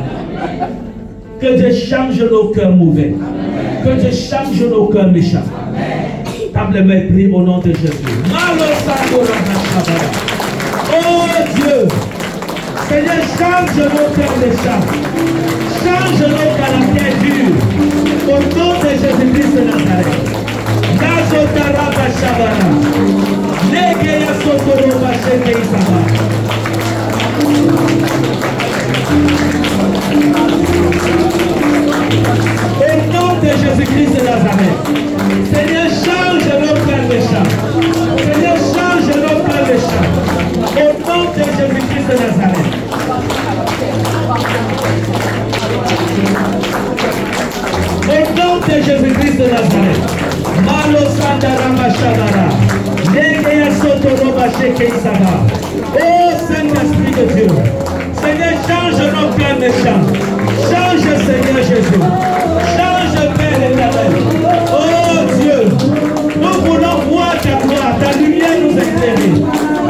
Que Dieu change nos cœurs mauvais. Que Dieu change nos cœurs méchants. Table mes prie au nom de Jésus. Oh Dieu, Seigneur, change nos cœurs méchants. Change nos caractères durs. Au nom de Jésus-Christ de Nazareth. Nazotaraba Shabara. Negeya Sotoroba Sheke Isaba. Au nom de Jésus-Christ de Nazareth. Seigneur, change nos cœurs méchants. Seigneur, change nos cœurs méchants. Au nom de Jésus-Christ de Nazareth. Au nom de Jésus-Christ de Nazareth. Malo Sandarama Shabara. Negeya Sotoroba Sheke Isaba. Oh Saint-Esprit de Dieu. Seigneur, change nos cœurs méchants. Change, Seigneur Jésus. Change, Père éternel. Oh Dieu, nous voulons voir ta gloire, ta lumière nous éclairer.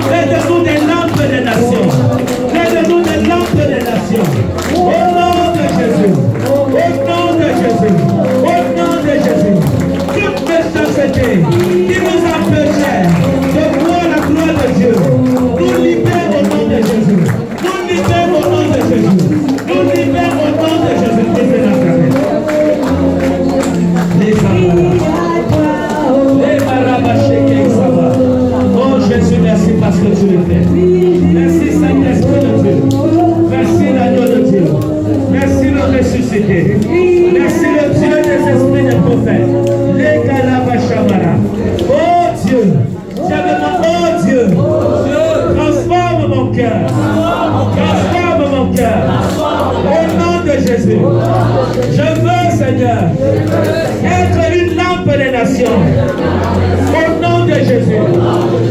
Fais-de-nous des lampes des nations. Fais-de-nous des lampes des nations. Au nom de Jésus. Au nom de Jésus. Au nom de Jésus. Toute méchanceté qui nous empêchait de voir la gloire de Dieu, nous libère au nom de Jésus. Nous libère au nom de Jésus. Nous libère au nom de Jésus. Merci le Dieu des esprits des prophètes. Les Kalabashamara. Oh Dieu. Oh Dieu. Transforme mon cœur. Transforme mon cœur. Au nom de Jésus. Je veux, Seigneur, être une lampe des nations. Au nom de Jésus.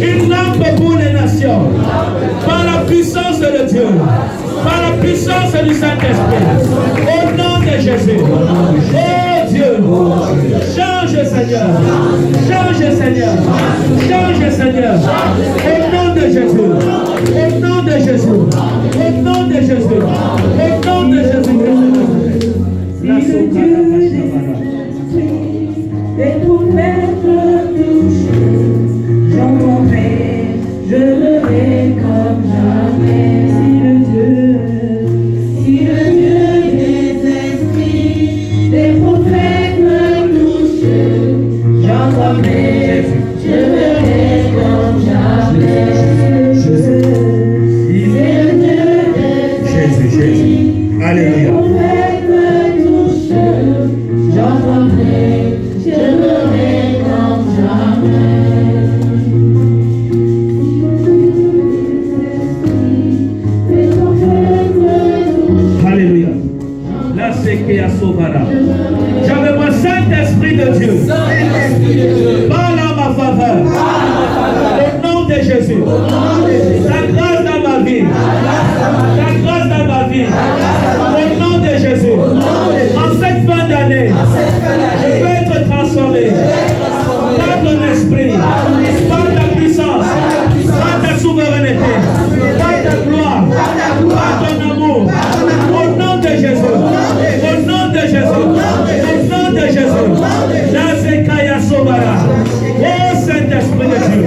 Une lampe pour les nations. Par la puissance de Dieu. Par la puissance du Saint-Esprit. Au nom de Jésus. Oh Dieu. Change, Seigneur. Change, Seigneur. Change, Seigneur. Au nom de Jésus. Au nom de Jésus. Au nom de Jésus. Au nom de Jésus. La des prophètes touchés, j'entendrai, je verrai comme jamais. Si le Dieu des esprits, des prophètes me touche, j'entendrai, je verrai comme jamais. Si le Dieu des esprits, Alléluia. des prophètes me touche, j'entendrai, je verrai comme jamais. Alléluia. Là, c'est qui a sauvé. J'avais mon Saint-Esprit de Dieu. Parle en ma faveur. Au nom de Jésus. Ta grâce dans ma vie. Ta grâce dans ma vie. Au nom de Jésus. En cette fin d'année, je vais être transformé par ton esprit, par ta puissance, par ta souveraineté, par ta gloire, par ton amour. Au nom de Jésus. Au nom de Jésus. Au nom de Jésus. Là, c'est Kaya Sobara. Oh Saint-Esprit de Dieu.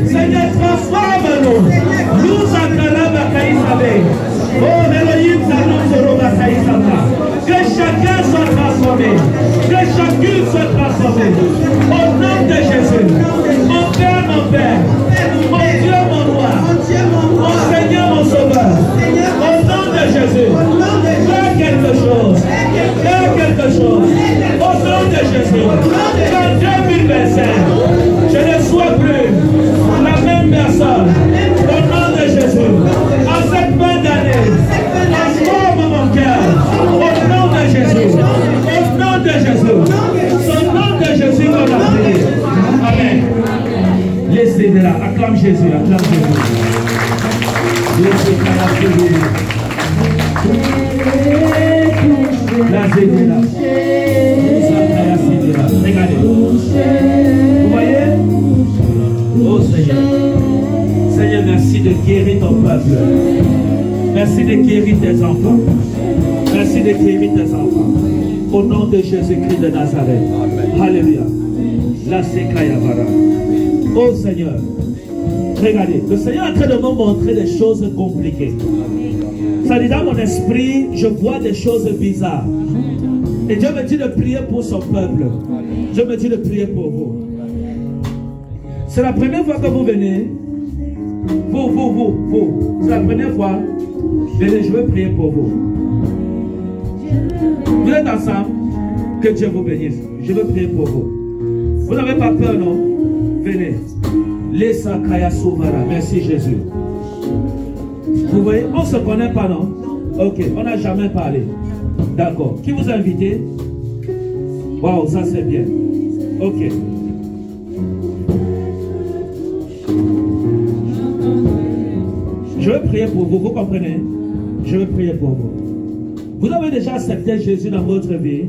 Seigneur, transforme-nous. Nous Akalaba Kaïsabe. Oh Elohim Zanouzeroba Kaïsaba. Que chacun soit transformé. Que chacune soit transformée. Au nom de Jésus. Mon Père, mon Père. Mon Dieu, mon roi. Mon Seigneur, mon Sauveur. Au nom de Jésus. Fais quelque chose. Fais quelque chose. Au nom de Jésus. En 2025, je ne sois plus la même personne. Au nom de Jésus. En cette fin d'année, transforme mon cœur. Au nom de Jésus. Au nom de Jésus. Au nom de Jésus, on a prié. Amen. Laissez-les là. Acclame Jésus. Acclame Jésus. Regardez. Vous voyez? Oh Seigneur. Seigneur, merci de guérir ton peuple. Merci de guérir tes enfants. Merci de guérir tes enfants. Au nom de Jésus-Christ de Nazareth. Alléluia. La Sekayavara. Oh Seigneur. Regardez, le Seigneur est en train de me montrer des choses compliquées. Ça dit dans mon esprit, je vois des choses bizarres. Et Dieu me dit de prier pour son peuple. Dieu me dit de prier pour vous. C'est la première fois que vous venez. Vous. C'est la première fois. Venez, je veux prier pour vous. Vous êtes ensemble. Que Dieu vous bénisse. Je veux prier pour vous. Vous n'avez pas peur, non? Venez. Laissa Kaya Souvara. Merci Jésus. Vous voyez, on ne se connaît pas, non? Ok, on n'a jamais parlé. D'accord. Qui vous a invité? Waouh, ça c'est bien. Ok. Je veux prier pour vous, vous comprenez? Je veux prier pour vous. Vous avez déjà accepté Jésus dans votre vie?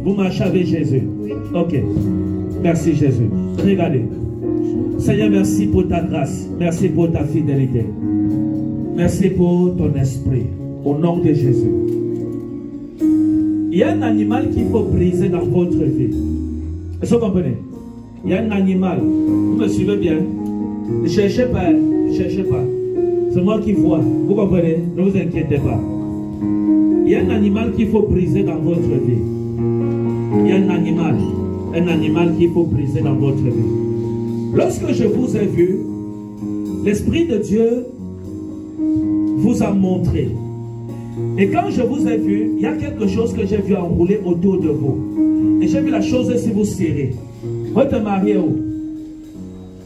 Vous marchez avec Jésus? Ok. Merci Jésus. Regardez. Seigneur, merci pour ta grâce. Merci pour ta fidélité. Merci pour ton esprit. Au nom de Jésus. Il y a un animal qu'il faut briser dans votre vie. Est-ce que vous comprenez? Il y a un animal. Vous me suivez bien? Ne cherchez pas. Ne cherchez pas. C'est moi qui vois. Vous comprenez? Ne vous inquiétez pas. Il y a un animal qu'il faut briser dans votre vie. Il y a un animal qu'il faut briser dans votre vie. Lorsque je vous ai vu, l'Esprit de Dieu vous a montré Et quand je vous ai vu, il y a quelque chose que j'ai vu enrouler autour de vous. Et j'ai vu la chose si vous serrez. Votre mari est où?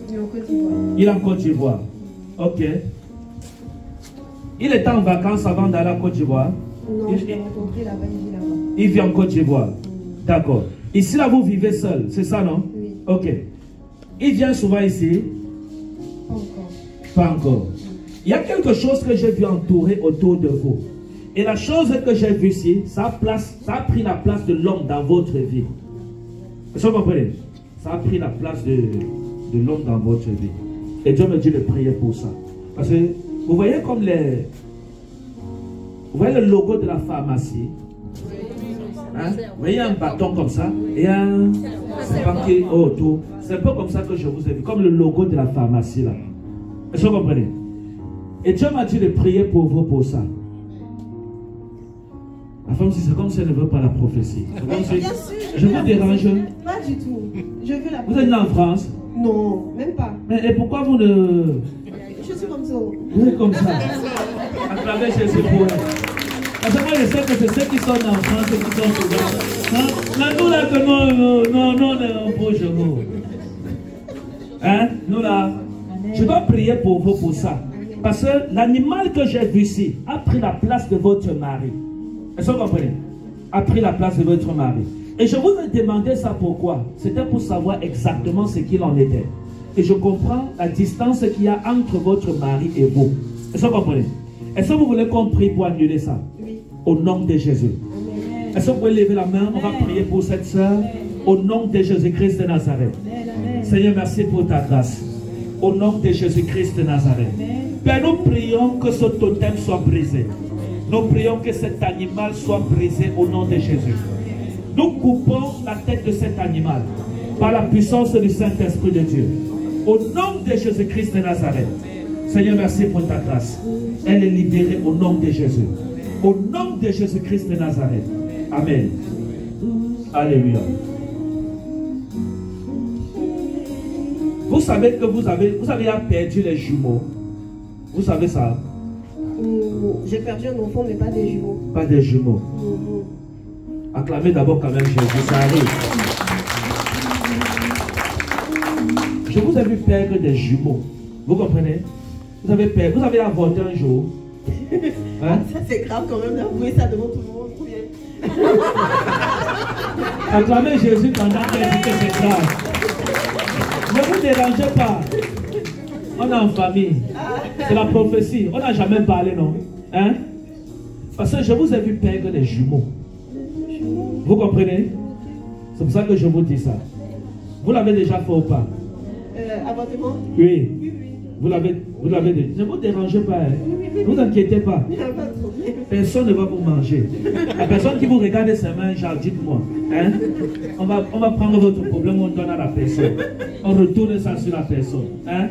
Il est en Côte d'Ivoire. Il est en Côte d'Ivoire. Ok. Il est en vacances avant d'aller à Côte d'Ivoire? Non, je l'ai rencontré là-bas, il vit là-bas. Il vit en Côte d'Ivoire. D'accord. Ici, là, vous vivez seul, c'est ça, non? Oui. Ok. Il vient souvent ici? Pas encore. Pas encore. Il y a quelque chose que j'ai vu entourer autour de vous. Et la chose que j'ai vue ici, ça a pris la place de l'homme dans votre vie. Est-ce que vous comprenez? Ça a pris la place de l'homme dans votre vie. Et Dieu me dit de prier pour ça. Parce que vous voyez comme les... Vous voyez le logo de la pharmacie? Hein? Vous voyez un bâton comme ça et un banquier autour. C'est un peu comme ça que je vous ai vu, comme le logo de la pharmacie là. Est-ce que vous comprenez? Et Dieu m'a dit de prier pour vous pour ça. La femme, c'est comme si elle ne veut pas la prophétie. Bien sûr, Je vous dérange? Pas du tout. Je veux la Vous êtes né en France? Non, même pas. Mais et pourquoi vous ne... Je suis comme ça. Vous êtes comme ça. À travers Jésus pour elle. Parce que moi je sais que c'est ceux qui sont en France et qui sont souvent. Là, nous là que non, on est un beau genou. Hein? Nous là, je dois prier pour vous pour ça. Parce que l'animal que j'ai vu ici a pris la place de votre mari. Est-ce que vous comprenez? A pris la place de votre mari. Et je vous ai demandé ça pourquoi? C'était pour savoir exactement ce qu'il en était. Et je comprends la distance qu'il y a entre votre mari et vous. Est-ce que vous comprenez? Est-ce que vous voulez qu'on prie pour annuler ça? Oui. Au nom de Jésus. Est-ce que vous pouvez lever la main? On va prier pour cette soeur. Au nom de Jésus-Christ de Nazareth. Seigneur, merci pour ta grâce. Au nom de Jésus-Christ de Nazareth. Père, nous prions que ce totem soit brisé. Nous prions que cet animal soit brisé au nom de Jésus. Nous coupons la tête de cet animal par la puissance du Saint-Esprit de Dieu. Au nom de Jésus-Christ de Nazareth. Seigneur, merci pour ta grâce. Elle est libérée au nom de Jésus. Au nom de Jésus-Christ de Nazareth. Amen. Alléluia. Vous savez que vous avez perdu les jumeaux. Vous savez ça? J'ai perdu un enfant, mais pas des jumeaux. Pas des jumeaux. Acclamez d'abord quand même Jésus, ça arrive. Je vous ai vu perdre des jumeaux. Vous comprenez? Vous avez avorté un jour. Hein? Ça c'est grave quand même d'avouer ça devant tout le monde. Acclamez Jésus pendant qu'elle dit que c'est grave. Ne vous dérangez pas. On est en famille. C'est la prophétie. On n'a jamais parlé, non? Hein? Parce que je vous ai vu perdre des jumeaux. Vous comprenez? C'est pour ça que je vous dis ça. Vous l'avez déjà fait ou pas? Avortement? Oui. Vous l'avez dit. Ne vous dérangez pas. Hein? Ne vous inquiétez pas. Personne ne va vous manger. La personne qui vous regarde ses mains, genre, dites-moi. Hein? On va prendre votre problème, on donne à la personne. On retourne ça sur la personne. Hein?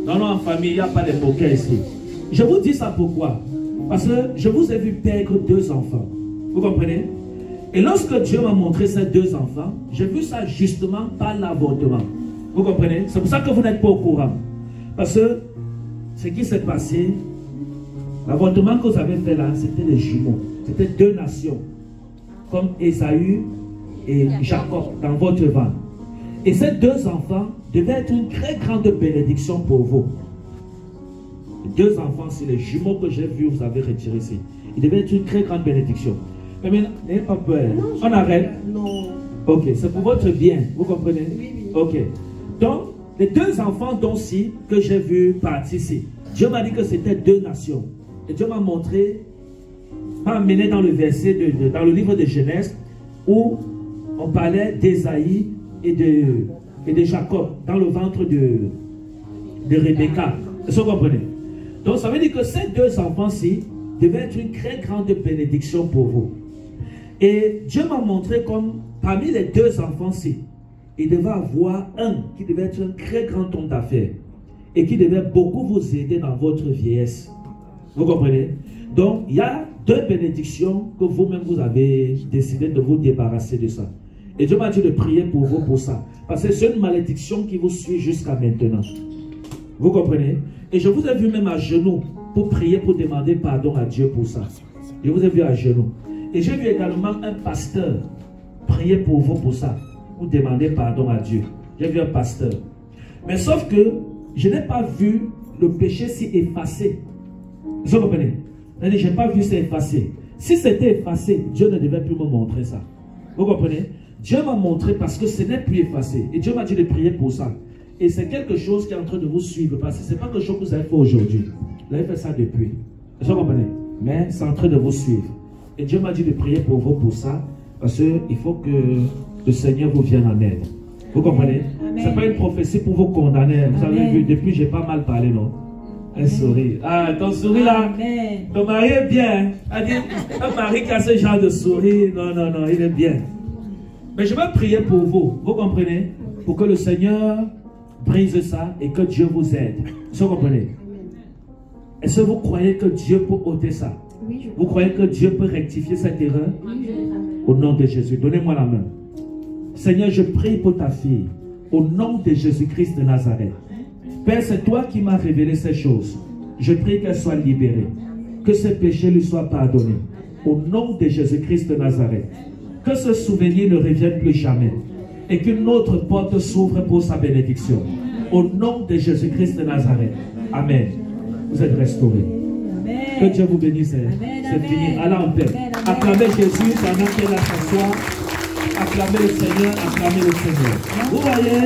Non, en famille, il n'y a pas de moquets ici. Je vous dis ça pourquoi? Parce que je vous ai vu perdre 2 enfants. Vous comprenez? Et lorsque Dieu m'a montré ces 2 enfants, j'ai vu ça justement par l'avortement. Vous comprenez? C'est pour ça que vous n'êtes pas au courant. Parce que ce qui s'est passé, l'avortement que vous avez fait là, c'était des jumeaux. C'était 2 nations. Comme Ésaü et Jacob dans votre ventre. Et ces 2 enfants devaient être une très grande bénédiction pour vous. 2 enfants, c'est les jumeaux que j'ai vus, vous avez retiré ici. Ils devaient être une très grande bénédiction. Mais maintenant, n'ayez pas peur. On arrête? Non. Ok, c'est pour votre bien. Vous comprenez? Oui. Ok. Donc, les 2 enfants dont-ci que j'ai vu partir ici, Dieu m'a dit que c'était 2 nations. Et Dieu m'a montré, m'a amené dans le verset, dans le livre de Genèse, où on parlait d'Ésaïe et de Jacob, dans le ventre de Rebecca. Est-ce que vous comprenez? Donc, ça veut dire que ces 2 enfants-ci devaient être une très grande bénédiction pour vous. Et Dieu m'a montré comme parmi les 2 enfants-ci, il devait avoir un qui devait être un très grand homme d'affaires et qui devait beaucoup vous aider dans votre vieillesse. Vous comprenez? Donc, il y a 2 bénédictions que vous-même vous avez décidé de vous débarrasser de ça. Et Dieu m'a dit de prier pour vous pour ça. Parce que c'est une malédiction qui vous suit jusqu'à maintenant. Vous comprenez? Et je vous ai vu même à genoux pour prier, pour demander pardon à Dieu pour ça. Je vous ai vu à genoux. Et j'ai vu également un pasteur prier pour vous pour ça. Vous demandez pardon à Dieu. J'ai vu un pasteur. Mais sauf que je n'ai pas vu le péché si effacé. Vous comprenez? Je n'ai pas vu ça effacé. Si c'était effacé, Dieu ne devait plus me montrer ça. Vous comprenez? Dieu m'a montré parce que ce n'est plus effacé. Et Dieu m'a dit de prier pour ça. Et c'est quelque chose qui est en train de vous suivre. Parce que ce n'est pas quelque chose que vous avez fait aujourd'hui. Vous avez fait ça depuis. Vous comprenez? Mais c'est en train de vous suivre. Et Dieu m'a dit de prier pour vous pour ça. Parce qu'il faut que le Seigneur vous vienne en aide. Vous comprenez? Ce n'est pas une prophétie pour vous condamner. Vous avez vu, depuis j'ai pas mal parlé, non? Un sourire. Ah, ton sourire là, ton mari est bien. Un mari qui a ce genre de sourire, non, non, non, il est bien. Mais je vais prier pour vous, vous comprenez? Pour que le Seigneur brise ça et que Dieu vous aide. Vous comprenez? Est-ce que vous croyez que Dieu peut ôter ça? Vous croyez que Dieu peut rectifier cette erreur? Au nom de Jésus, donnez-moi la main. Seigneur, je prie pour ta fille. Au nom de Jésus-Christ de Nazareth. Père, c'est toi qui m'as révélé ces choses. Je prie qu'elle soit libérée. Que ses péchés lui soient pardonnés. Au nom de Jésus-Christ de Nazareth. Que ce souvenir ne revienne plus jamais. Et qu'une autre porte s'ouvre pour sa bénédiction. Au nom de Jésus-Christ de Nazareth. Amen. Vous êtes restaurés. Que Dieu vous bénisse. C'est fini. Allez en paix. Acclamez Jésus pendant qu'elle a s'asseoir. Acclamez le Seigneur. Acclamez le Seigneur. Vous voyez,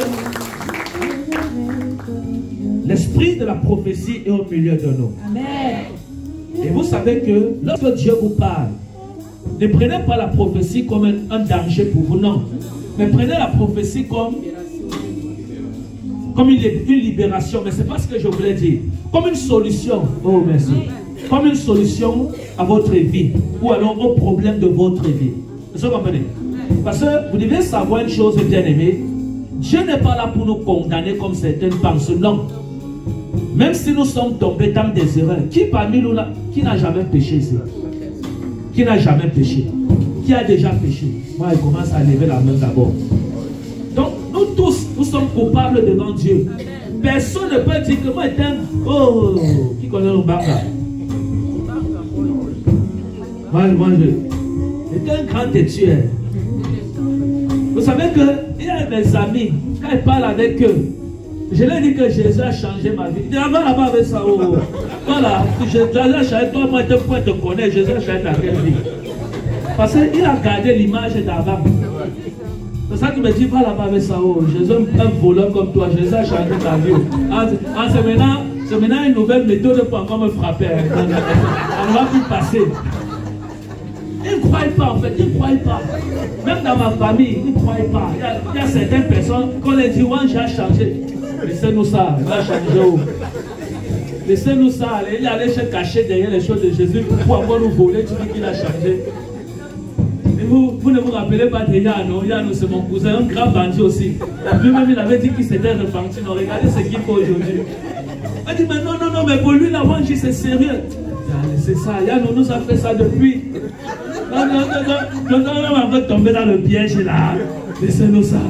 l'esprit de la prophétie est au milieu de nous. Amen. Et vous savez que lorsque Dieu vous parle, ne prenez pas la prophétie comme un danger pour vous, non. Mais prenez la prophétie comme une libération. Mais c'est pas ce que je voulais dire. Comme une solution. Oh, merci. Comme une solution à votre vie. Ou alors au problème de votre vie. Vous comprenez? Parce que vous devez savoir une chose, bien aimé. Dieu n'est pas là pour nous condamner comme certaines pensent. Non. Même si nous sommes tombés dans des erreurs. Qui parmi nous là, qui n'a jamais péché ici? Qui n'a jamais péché? Qui a déjà péché? Moi, il commence à lever la main d'abord. Donc, nous tous, nous sommes coupables devant Dieu. Personne ne peut dire que moi, j'étais un... Oh, qui connaît le baba? Moi, j'étais un grand tueur. Vous savez qu'il y a mes amis, quand ils parlent avec eux, je leur dis que Jésus a changé ma vie. Il dit, va là-bas avec ça. Oh. Voilà, Jésus a changé, toi, moi, tu te connais, Jésus a changé ta vie. Parce qu'il a gardé l'image d'avant. C'est ça qui me dit, va là-bas avec ça. Oh. Jésus est un voleur comme toi, Jésus a changé ta vie. C'est maintenant une nouvelle méthode pour encore me frapper. On ne va plus passer. Ils ne croient pas en fait, ils ne croient pas. Même dans ma famille, ils ne croient pas. Il y a certaines personnes, quand on les dit, ouais, j'ai changé. Laissez-nous ça, il va changer où? Laissez-nous ça, il est allé se cacher derrière les choses de Jésus pour avoir nous voler, tu dis qu'il a changé. Et vous ne vous rappelez pas de Yann, Yann c'est mon cousin, un grand bandit aussi. Lui-même il avait dit qu'il s'était repenti, non, regardez ce qu'il fait aujourd'hui. Il dit, mais non, mais pour lui, la vange, c'est sérieux. C'est ça, Yann nous a fait ça depuis. Non, on va tomber dans le piège là. Laissez-nous ça.